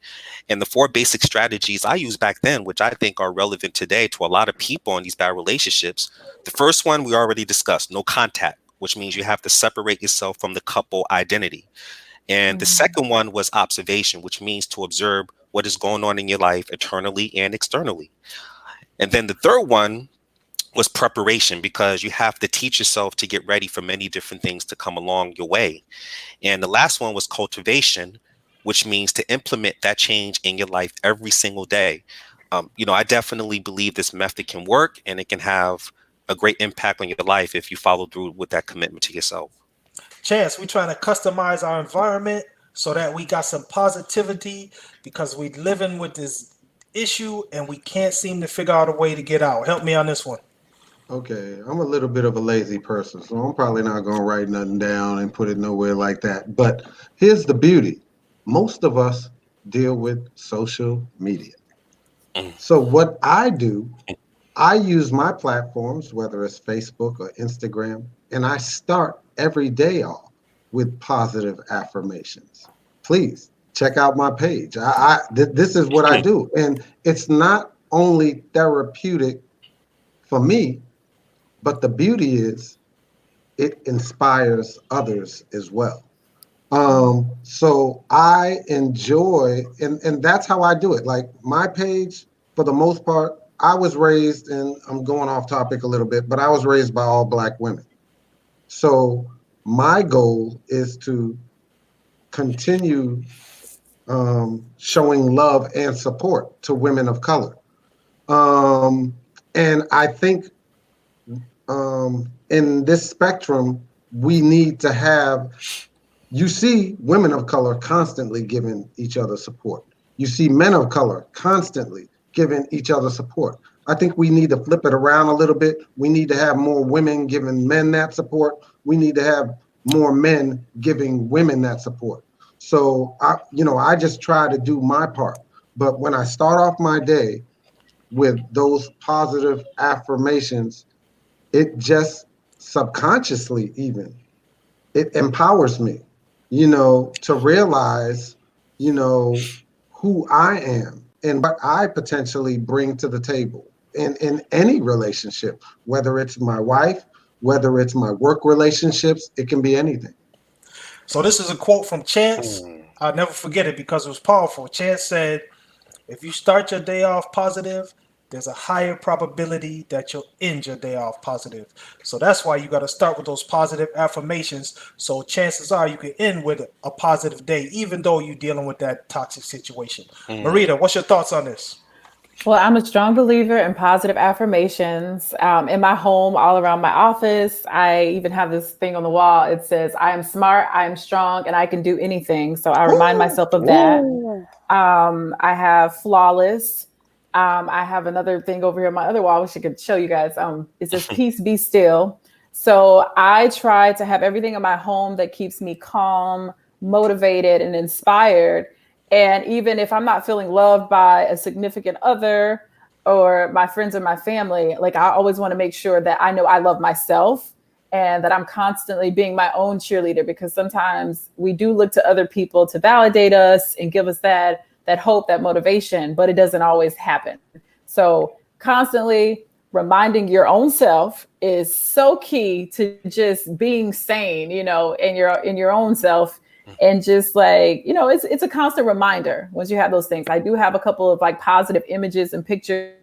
And the 4 basic strategies I used back then, which I think are relevant today to a lot of people in these bad relationships. The first one we already discussed, no contact, which means you have to separate yourself from the couple identity. And the second one was observation, which means to observe what is going on in your life internally and externally. And then the third one was preparation, because you have to teach yourself to get ready for many different things to come along your way. And the last one was cultivation, which means to implement that change in your life every single day. I definitely believe this method can work, and it can have a great impact on your life if you follow through with that commitment to yourself. Chance, we're trying to customize our environment so that we got some positivity, because we're living with this issue and we can't seem to figure out a way to get out. Help me on this one. Okay, I'm a little bit of a lazy person, so I'm probably not going to write nothing down and put it nowhere like that. But here's the beauty. Most of us deal with social media. So what I do, I use my platforms, whether it's Facebook or Instagram, and I start every day off with positive affirmations. Please check out my page. This is what I do. And it's not only therapeutic for me, but the beauty is it inspires others as well. So I enjoy, and that's how I do it. Like my page, for the most part, I was raised, and I'm going off topic a little bit, but I was raised by all Black women. So my goal is to continue showing love and support to women of color. And I think in this spectrum, we need to have, you see women of color constantly giving each other support. You see men of color constantly giving each other support. I think we need to flip it around a little bit. We need to have more women giving men that support. We need to have more men giving women that support. So I just try to do my part. But when I start off my day with those positive affirmations, it just subconsciously even, it empowers me, to realize, who I am and what I potentially bring to the table in any relationship, whether it's my wife, whether it's my work relationships, it can be anything. So this is a quote from Chance. I'll never forget it because it was powerful. Chance said, if you start your day off positive, there's a higher probability that you'll end your day off positive. So that's why you got to start with those positive affirmations. So chances are you can end with a positive day, even though you're dealing with that toxic situation. Merieta, what's your thoughts on this? Well, I'm a strong believer in positive affirmations. In my home, all around my office, I even have this thing on the wall. It says, I am smart, I am strong, and I can do anything. So I remind myself of that. I have flawless. I have another thing over here on my other wall, which I could show you guys. It says, peace, be still. So I try to have everything in my home that keeps me calm, motivated, and inspired. And even if I'm not feeling loved by a significant other or my friends or my family, like I always want to make sure that I know I love myself and that I'm constantly being my own cheerleader, because sometimes we do look to other people to validate us and give us that hope, that motivation, but it doesn't always happen. So constantly reminding your own self is so key to just being sane, in your own self. And just like, it's a constant reminder once you have those things. I do have a couple of like positive images and pictures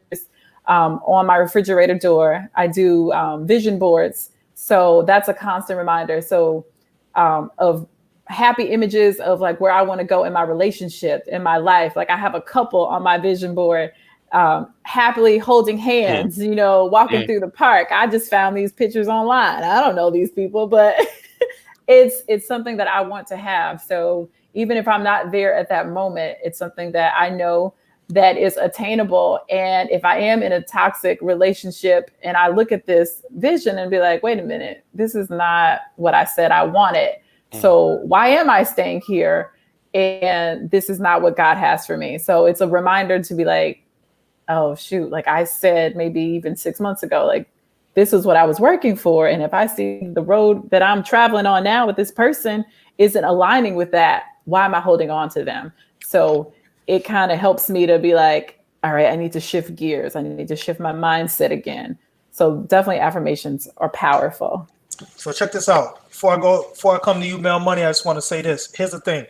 on my refrigerator door. I do vision boards. So that's a constant reminder. So of happy images of like where I want to go in my relationship, in my life. Like I have a couple on my vision board happily holding hands, walking through the park. I just found these pictures online. I don't know these people, but it's something that I want to have. So even if I'm not there at that moment, it's something that I know that is attainable. And if I am in a toxic relationship and I look at this vision and be like, wait a minute, this is not what I said I wanted. So why am I staying here? And this is not what God has for me. So it's a reminder to be like, oh, shoot, like I said, maybe even 6 months ago, like, this is what I was working for. And if I see the road that I'm traveling on now with this person isn't aligning with that, why am I holding on to them? So it kind of helps me to be like, all right, I need to shift gears. I need to shift my mindset again. So definitely affirmations are powerful. So check this out. Before I come to you, Mel Money, I just want to say this. Here's the thing.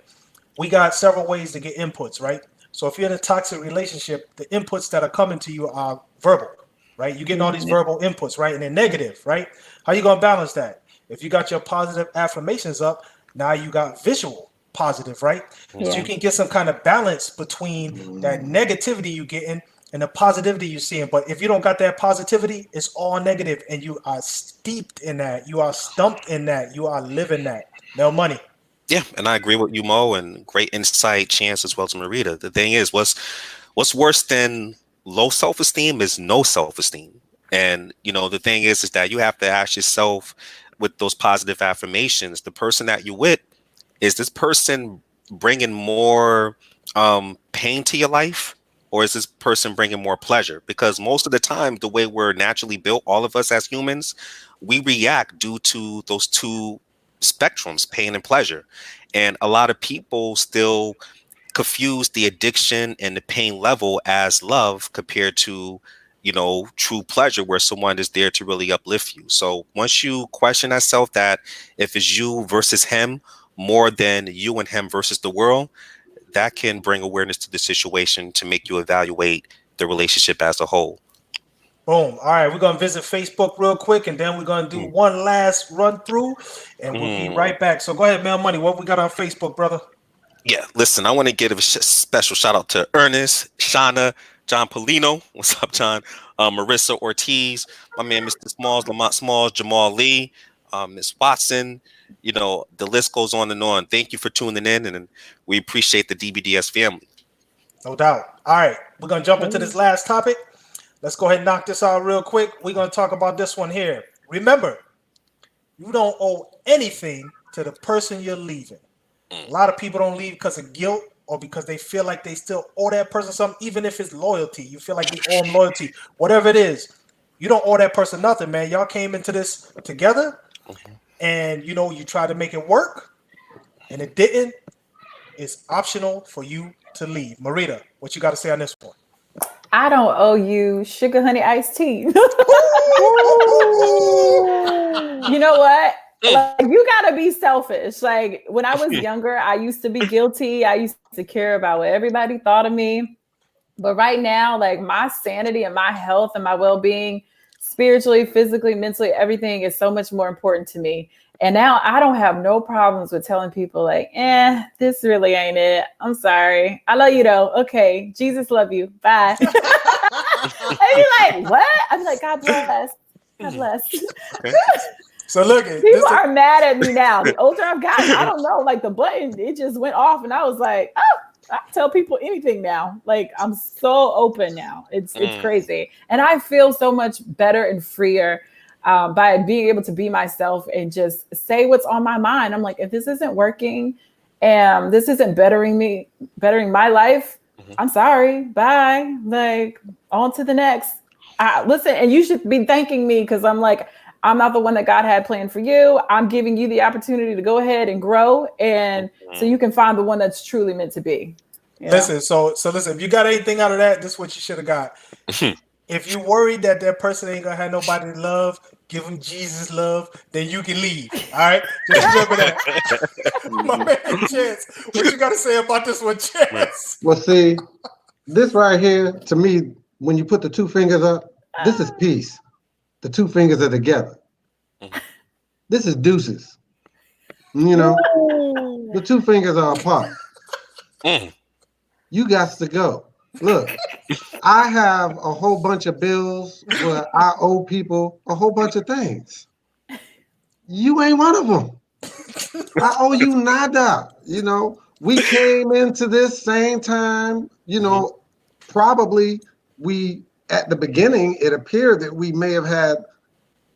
We got several ways to get inputs, right? So if you're in a toxic relationship, the inputs that are coming to you are verbal. Right? You're getting all these verbal inputs, right? And they're negative, right? How you going to balance that? If you got your positive affirmations up, now you got visual positive, right? Yeah. So you can get some kind of balance between that negativity you're getting and the positivity you're seeing. But if you don't got that positivity, it's all negative and you are steeped in that. You are stumped in that. You are living that. No money. Yeah, and I agree with you, Mo, and great insight, Chance, as well as Merieta. The thing is, what's worse than low self-esteem is no self-esteem. And, the thing is that you have to ask yourself with those positive affirmations, the person that you're with, is this person bringing more pain to your life, or is this person bringing more pleasure? Because most of the time, the way we're naturally built, all of us as humans, we react due to those two spectrums, pain and pleasure. And a lot of people still confuse the addiction and the pain level as love compared to, true pleasure, where someone is there to really uplift you. So once you question yourself that if it's you versus him more than you and him versus the world, that can bring awareness to the situation to make you evaluate the relationship as a whole. Boom. All right, we're going to visit Facebook real quick, and then we're going to do one last run through, and we'll be right back. So go ahead, Mel Money. What we got on Facebook, brother? Yeah, listen, I want to give a special shout out to Ernest, Shauna, John Polino. What's up, John? Marissa Ortiz, my man, Mr. Smalls, Lamont Smalls, Jamal Lee, Miss Watson. The list goes on and on. Thank you for tuning in, and we appreciate the DBDS family. No doubt. All right, we're going to jump into this last topic. Let's go ahead and knock this out real quick. We're going to talk about this one here. Remember, you don't owe anything to the person you're leaving. A lot of people don't leave because of guilt. or because they feel like they still owe that person something, even if it's loyalty, you feel like you owe them loyalty, whatever it is, you don't owe that person nothing, man. Y'all came into this together, and you know you tried to make it work, and it didn't. It's optional for you to leave. Merieta, what you got to say on this one? I don't owe you sugar honey iced tea. You know what? Like, you gotta be selfish. Like, when I was younger, I used to be guilty. I used to care about what everybody thought of me. But right now, like, my sanity and my health and my well-being, spiritually, physically, mentally, everything is so much more important to me. And now I don't have no problems with telling people like, this really ain't it. I'm sorry. I love you though. Okay. Jesus love you. Bye. I'd be like, what? I'd be like, God bless. God bless. Okay. So look, people are mad at me now. The older I've gotten, I don't know, like the button, it just went off and I was like, oh, I tell people anything now. Like, I'm so open now. It's crazy. And I feel so much better and freer by being able to be myself and just say what's on my mind. I'm like, if this isn't working and this isn't bettering my life, I'm sorry. Bye. Like, on to the next. Listen, and you should be thanking me because I'm like, I'm not the one that God had planned for you. I'm giving you the opportunity to go ahead and grow, and so you can find the one that's truly meant to be. Listen, so listen, if you got anything out of that, this is what you should have got. If you worried that person ain't gonna have nobody to love, give them Jesus love, then you can leave. All right, just remember that. My man Chance, what you got to say about this one, Chance? Well, see, this right here, to me, when you put the two fingers up, this is peace. The two fingers are together. This is deuces. You know, the two fingers are apart. You got to go. Look, I have a whole bunch of bills where I owe people a whole bunch of things. You ain't one of them. I owe you nada. You know, we came into this same time, you know, probably at the beginning, it appeared that we may have had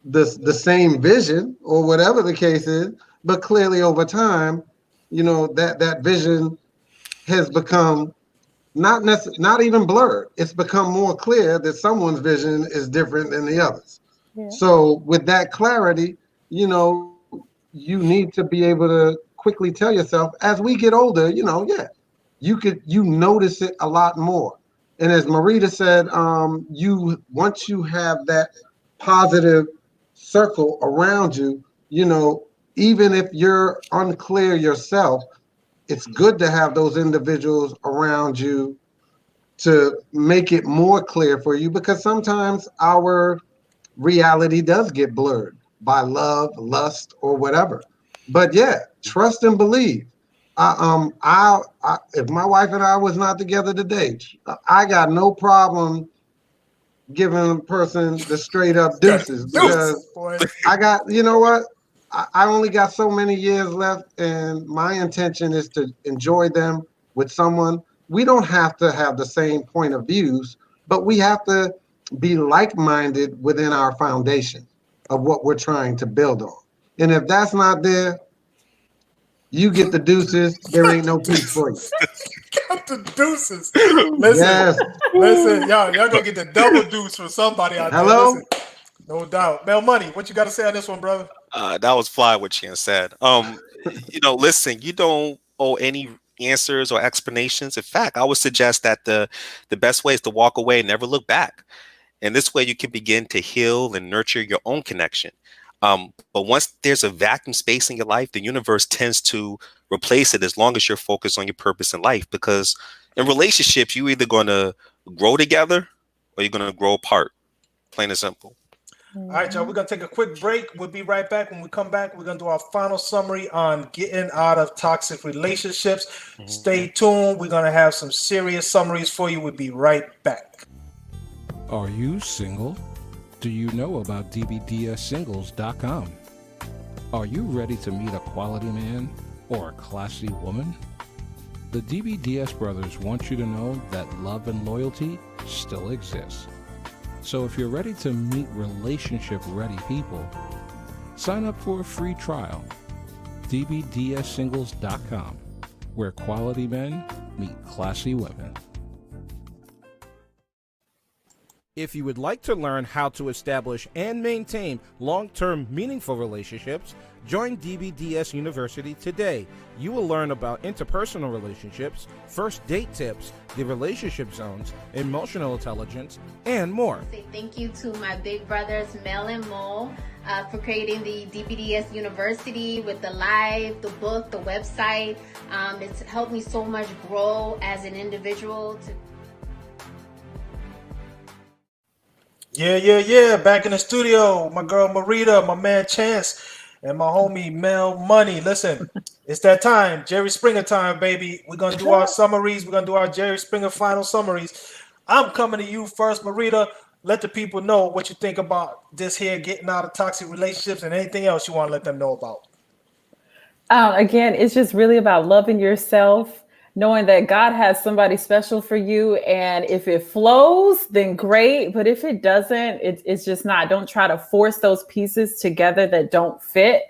the same vision or whatever the case is, but clearly over time, you know, that vision has become not even blurred. It's become more clear that someone's vision is different than the others. Yeah. So with that clarity, you know, you need to be able to quickly tell yourself, as we get older, you know, you notice it a lot more. And as Merieta said, once you have that positive circle around you, you know, even if you're unclear yourself, it's good to have those individuals around you to make it more clear for you, because sometimes our reality does get blurred by love, lust, or whatever. But yeah, trust and believe. If my wife and I was not together today, I got no problem giving a person the straight up deuces, because I got, you know what? I only got so many years left, and my intention is to enjoy them with someone. We don't have to have the same point of views, but we have to be like-minded within our foundation of what we're trying to build on. And if that's not there, you get the deuces. There ain't no peace for you. Got the deuces. Listen, y'all gonna get the double deuce from somebody out there. Hello? Listen, no doubt. Mel Money, what you got to say on this one, brother? That was fly what Chan said. You know, listen, you don't owe any answers or explanations. In fact, I would suggest that the best way is to walk away and never look back. And this way you can begin to heal and nurture your own connection. But once there's a vacuum space in your life, the universe tends to replace it as long as you're focused on your purpose in life. Because in relationships, you're either going to grow together or you're going to grow apart. Plain and simple. All right, y'all, we're going to take a quick break. We'll be right back. When we come back, we're going to do our final summary on getting out of toxic relationships. Stay tuned. We're going to have some serious summaries for you. We'll be right back. Are you single? Do you know about dbdssingles.com? Are you ready to meet a quality man or a classy woman? The DBDS brothers want you to know that love and loyalty still exists. So if you're ready to meet relationship-ready people, sign up for a free trial. dbdssingles.com, where quality men meet classy women. If you would like to learn how to establish and maintain long-term meaningful relationships, join DBDS University today. You will learn about interpersonal relationships, first date tips, the relationship zones, emotional intelligence, and more. Say thank you to my big brothers Mel and Mo for creating the DBDS University with the live, the book, the website. It's helped me so much grow as an individual. Yeah. Back in the studio, my girl Merieta, my man Chance, and my homie Mel Money. Listen, it's that time, Jerry Springer time, baby. We're gonna do our summaries. We're gonna do our Jerry Springer final summaries. I'm coming to you first, Merieta. Let the people know what you think about this here, getting out of toxic relationships, and anything else you want to let them know about. Again, it's just really about loving yourself, knowing that God has somebody special for you. And if it flows, then great. But if it doesn't, it's just not. Don't try to force those pieces together that don't fit.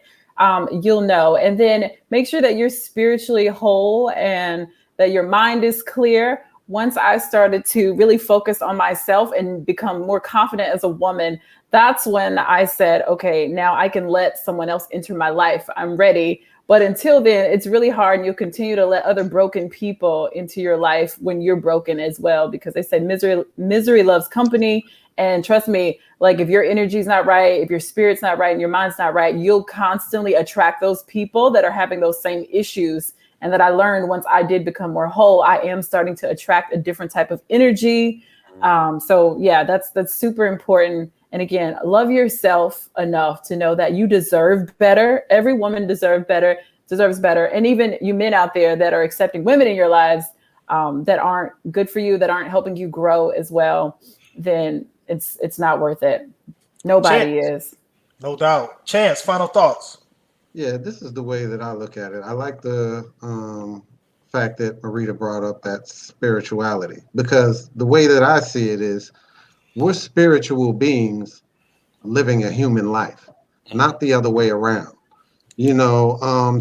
You'll know. And then make sure that you're spiritually whole and that your mind is clear. Once I started to really focus on myself and become more confident as a woman, that's when I said, okay, now I can let someone else enter my life. I'm ready. But until then, it's really hard, and you'll continue to let other broken people into your life when you're broken as well, because they say misery loves company. And trust me, like if your energy's not right, if your spirit's not right, and your mind's not right, you'll constantly attract those people that are having those same issues. And that I learned once I did become more whole, I am starting to attract a different type of energy. So yeah, that's super important. And again, love yourself enough to know that you deserve better. Every woman deserves better. And even you men out there that are accepting women in your lives that aren't good for you, that aren't helping you grow as well, then it's not worth it. Nobody is. No doubt. Chance, final thoughts. Yeah, this is the way that I look at it. I like the fact that Merieta brought up that spirituality, because the way that I see it is we're spiritual beings living a human life, not the other way around.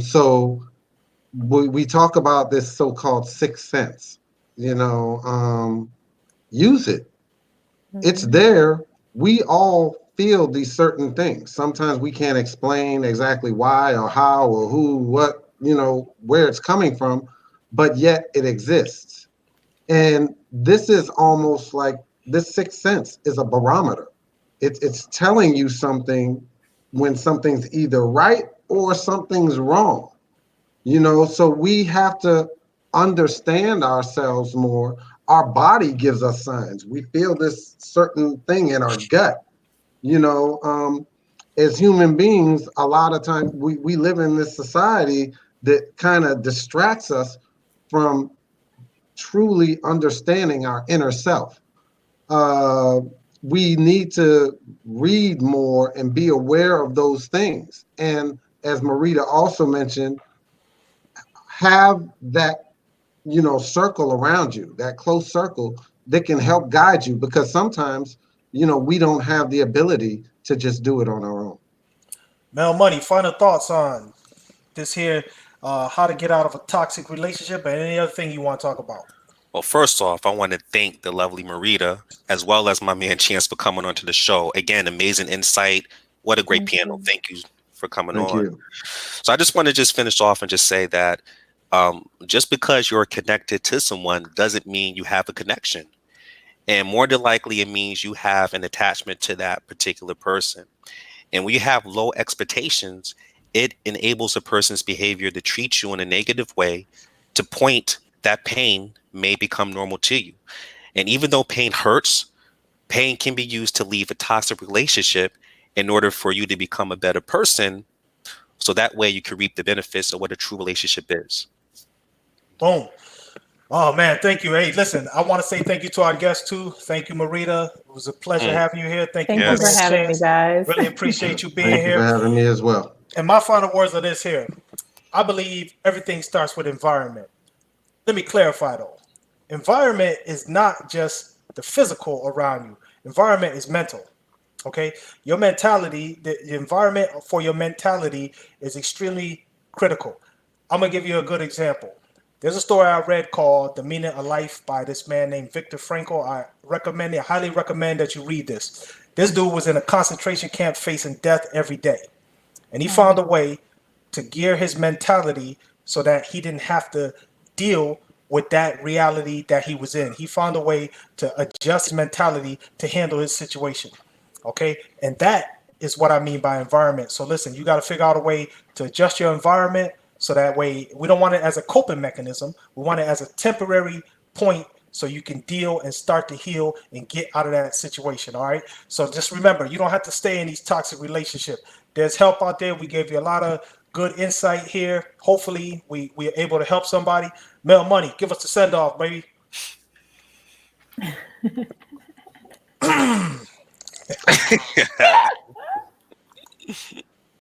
So we talk about this so-called sixth sense, use it. It's there. We all feel these certain things. Sometimes we can't explain exactly why or how or who, what, where it's coming from, but yet it exists. And this is almost like this sixth sense is a barometer. It's telling you something when something's either right or something's wrong. So we have to understand ourselves more. Our body gives us signs. We feel this certain thing in our gut. As human beings, a lot of times we live in this society that kind of distracts us from truly understanding our inner self. We need to read more and be aware of those things. And as Merieta also mentioned, have that, circle around you, that close circle that can help guide you, because sometimes, we don't have the ability to just do it on our own. Mel Money, final thoughts on this here, how to get out of a toxic relationship, and any other thing you want to talk about. Well, first off, I want to thank the lovely Merieta, as well as my man Chance, for coming onto the show. Again, amazing insight. What a great panel. Thank you for coming on. Thank you. So I just want to finish off and just say that just because you're connected to someone doesn't mean you have a connection. And more than likely, it means you have an attachment to that particular person. And when you have low expectations, it enables a person's behavior to treat you in a negative way, to point that pain may become normal to you. And even though pain hurts, pain can be used to leave a toxic relationship in order for you to become a better person. So that way you can reap the benefits of what a true relationship is. Boom. Oh, man, thank you. Hey, listen, I want to say thank you to our guests, too. Thank you, Merieta. It was a pleasure having you here. Thank you for having me, guys. Really appreciate you being Thank here. you for having me as well. And my final words are this here. I believe everything starts with environment. Let me clarify, though. Environment is not just the physical around you. Environment is mental, okay? Your mentality, the environment for your mentality is extremely critical. I'm going to give you a good example. There's a story I read called The Meaning of Life by this man named Viktor Frankl. I highly recommend that you read this. This dude was in a concentration camp facing death every day. And he found a way to gear his mentality so that he didn't have to deal with that reality that he was in. He found a way to adjust his mentality to handle his situation. Okay. And that is what I mean by environment. So listen, you got to figure out a way to adjust your environment so that way we don't want it as a coping mechanism. We want it as a temporary point so you can deal and start to heal and get out of that situation. All right. So just remember, you don't have to stay in these toxic relationships. There's help out there. We gave you a lot of good insight here. Hopefully we are able to help somebody. Mel Money, give us the send off, baby.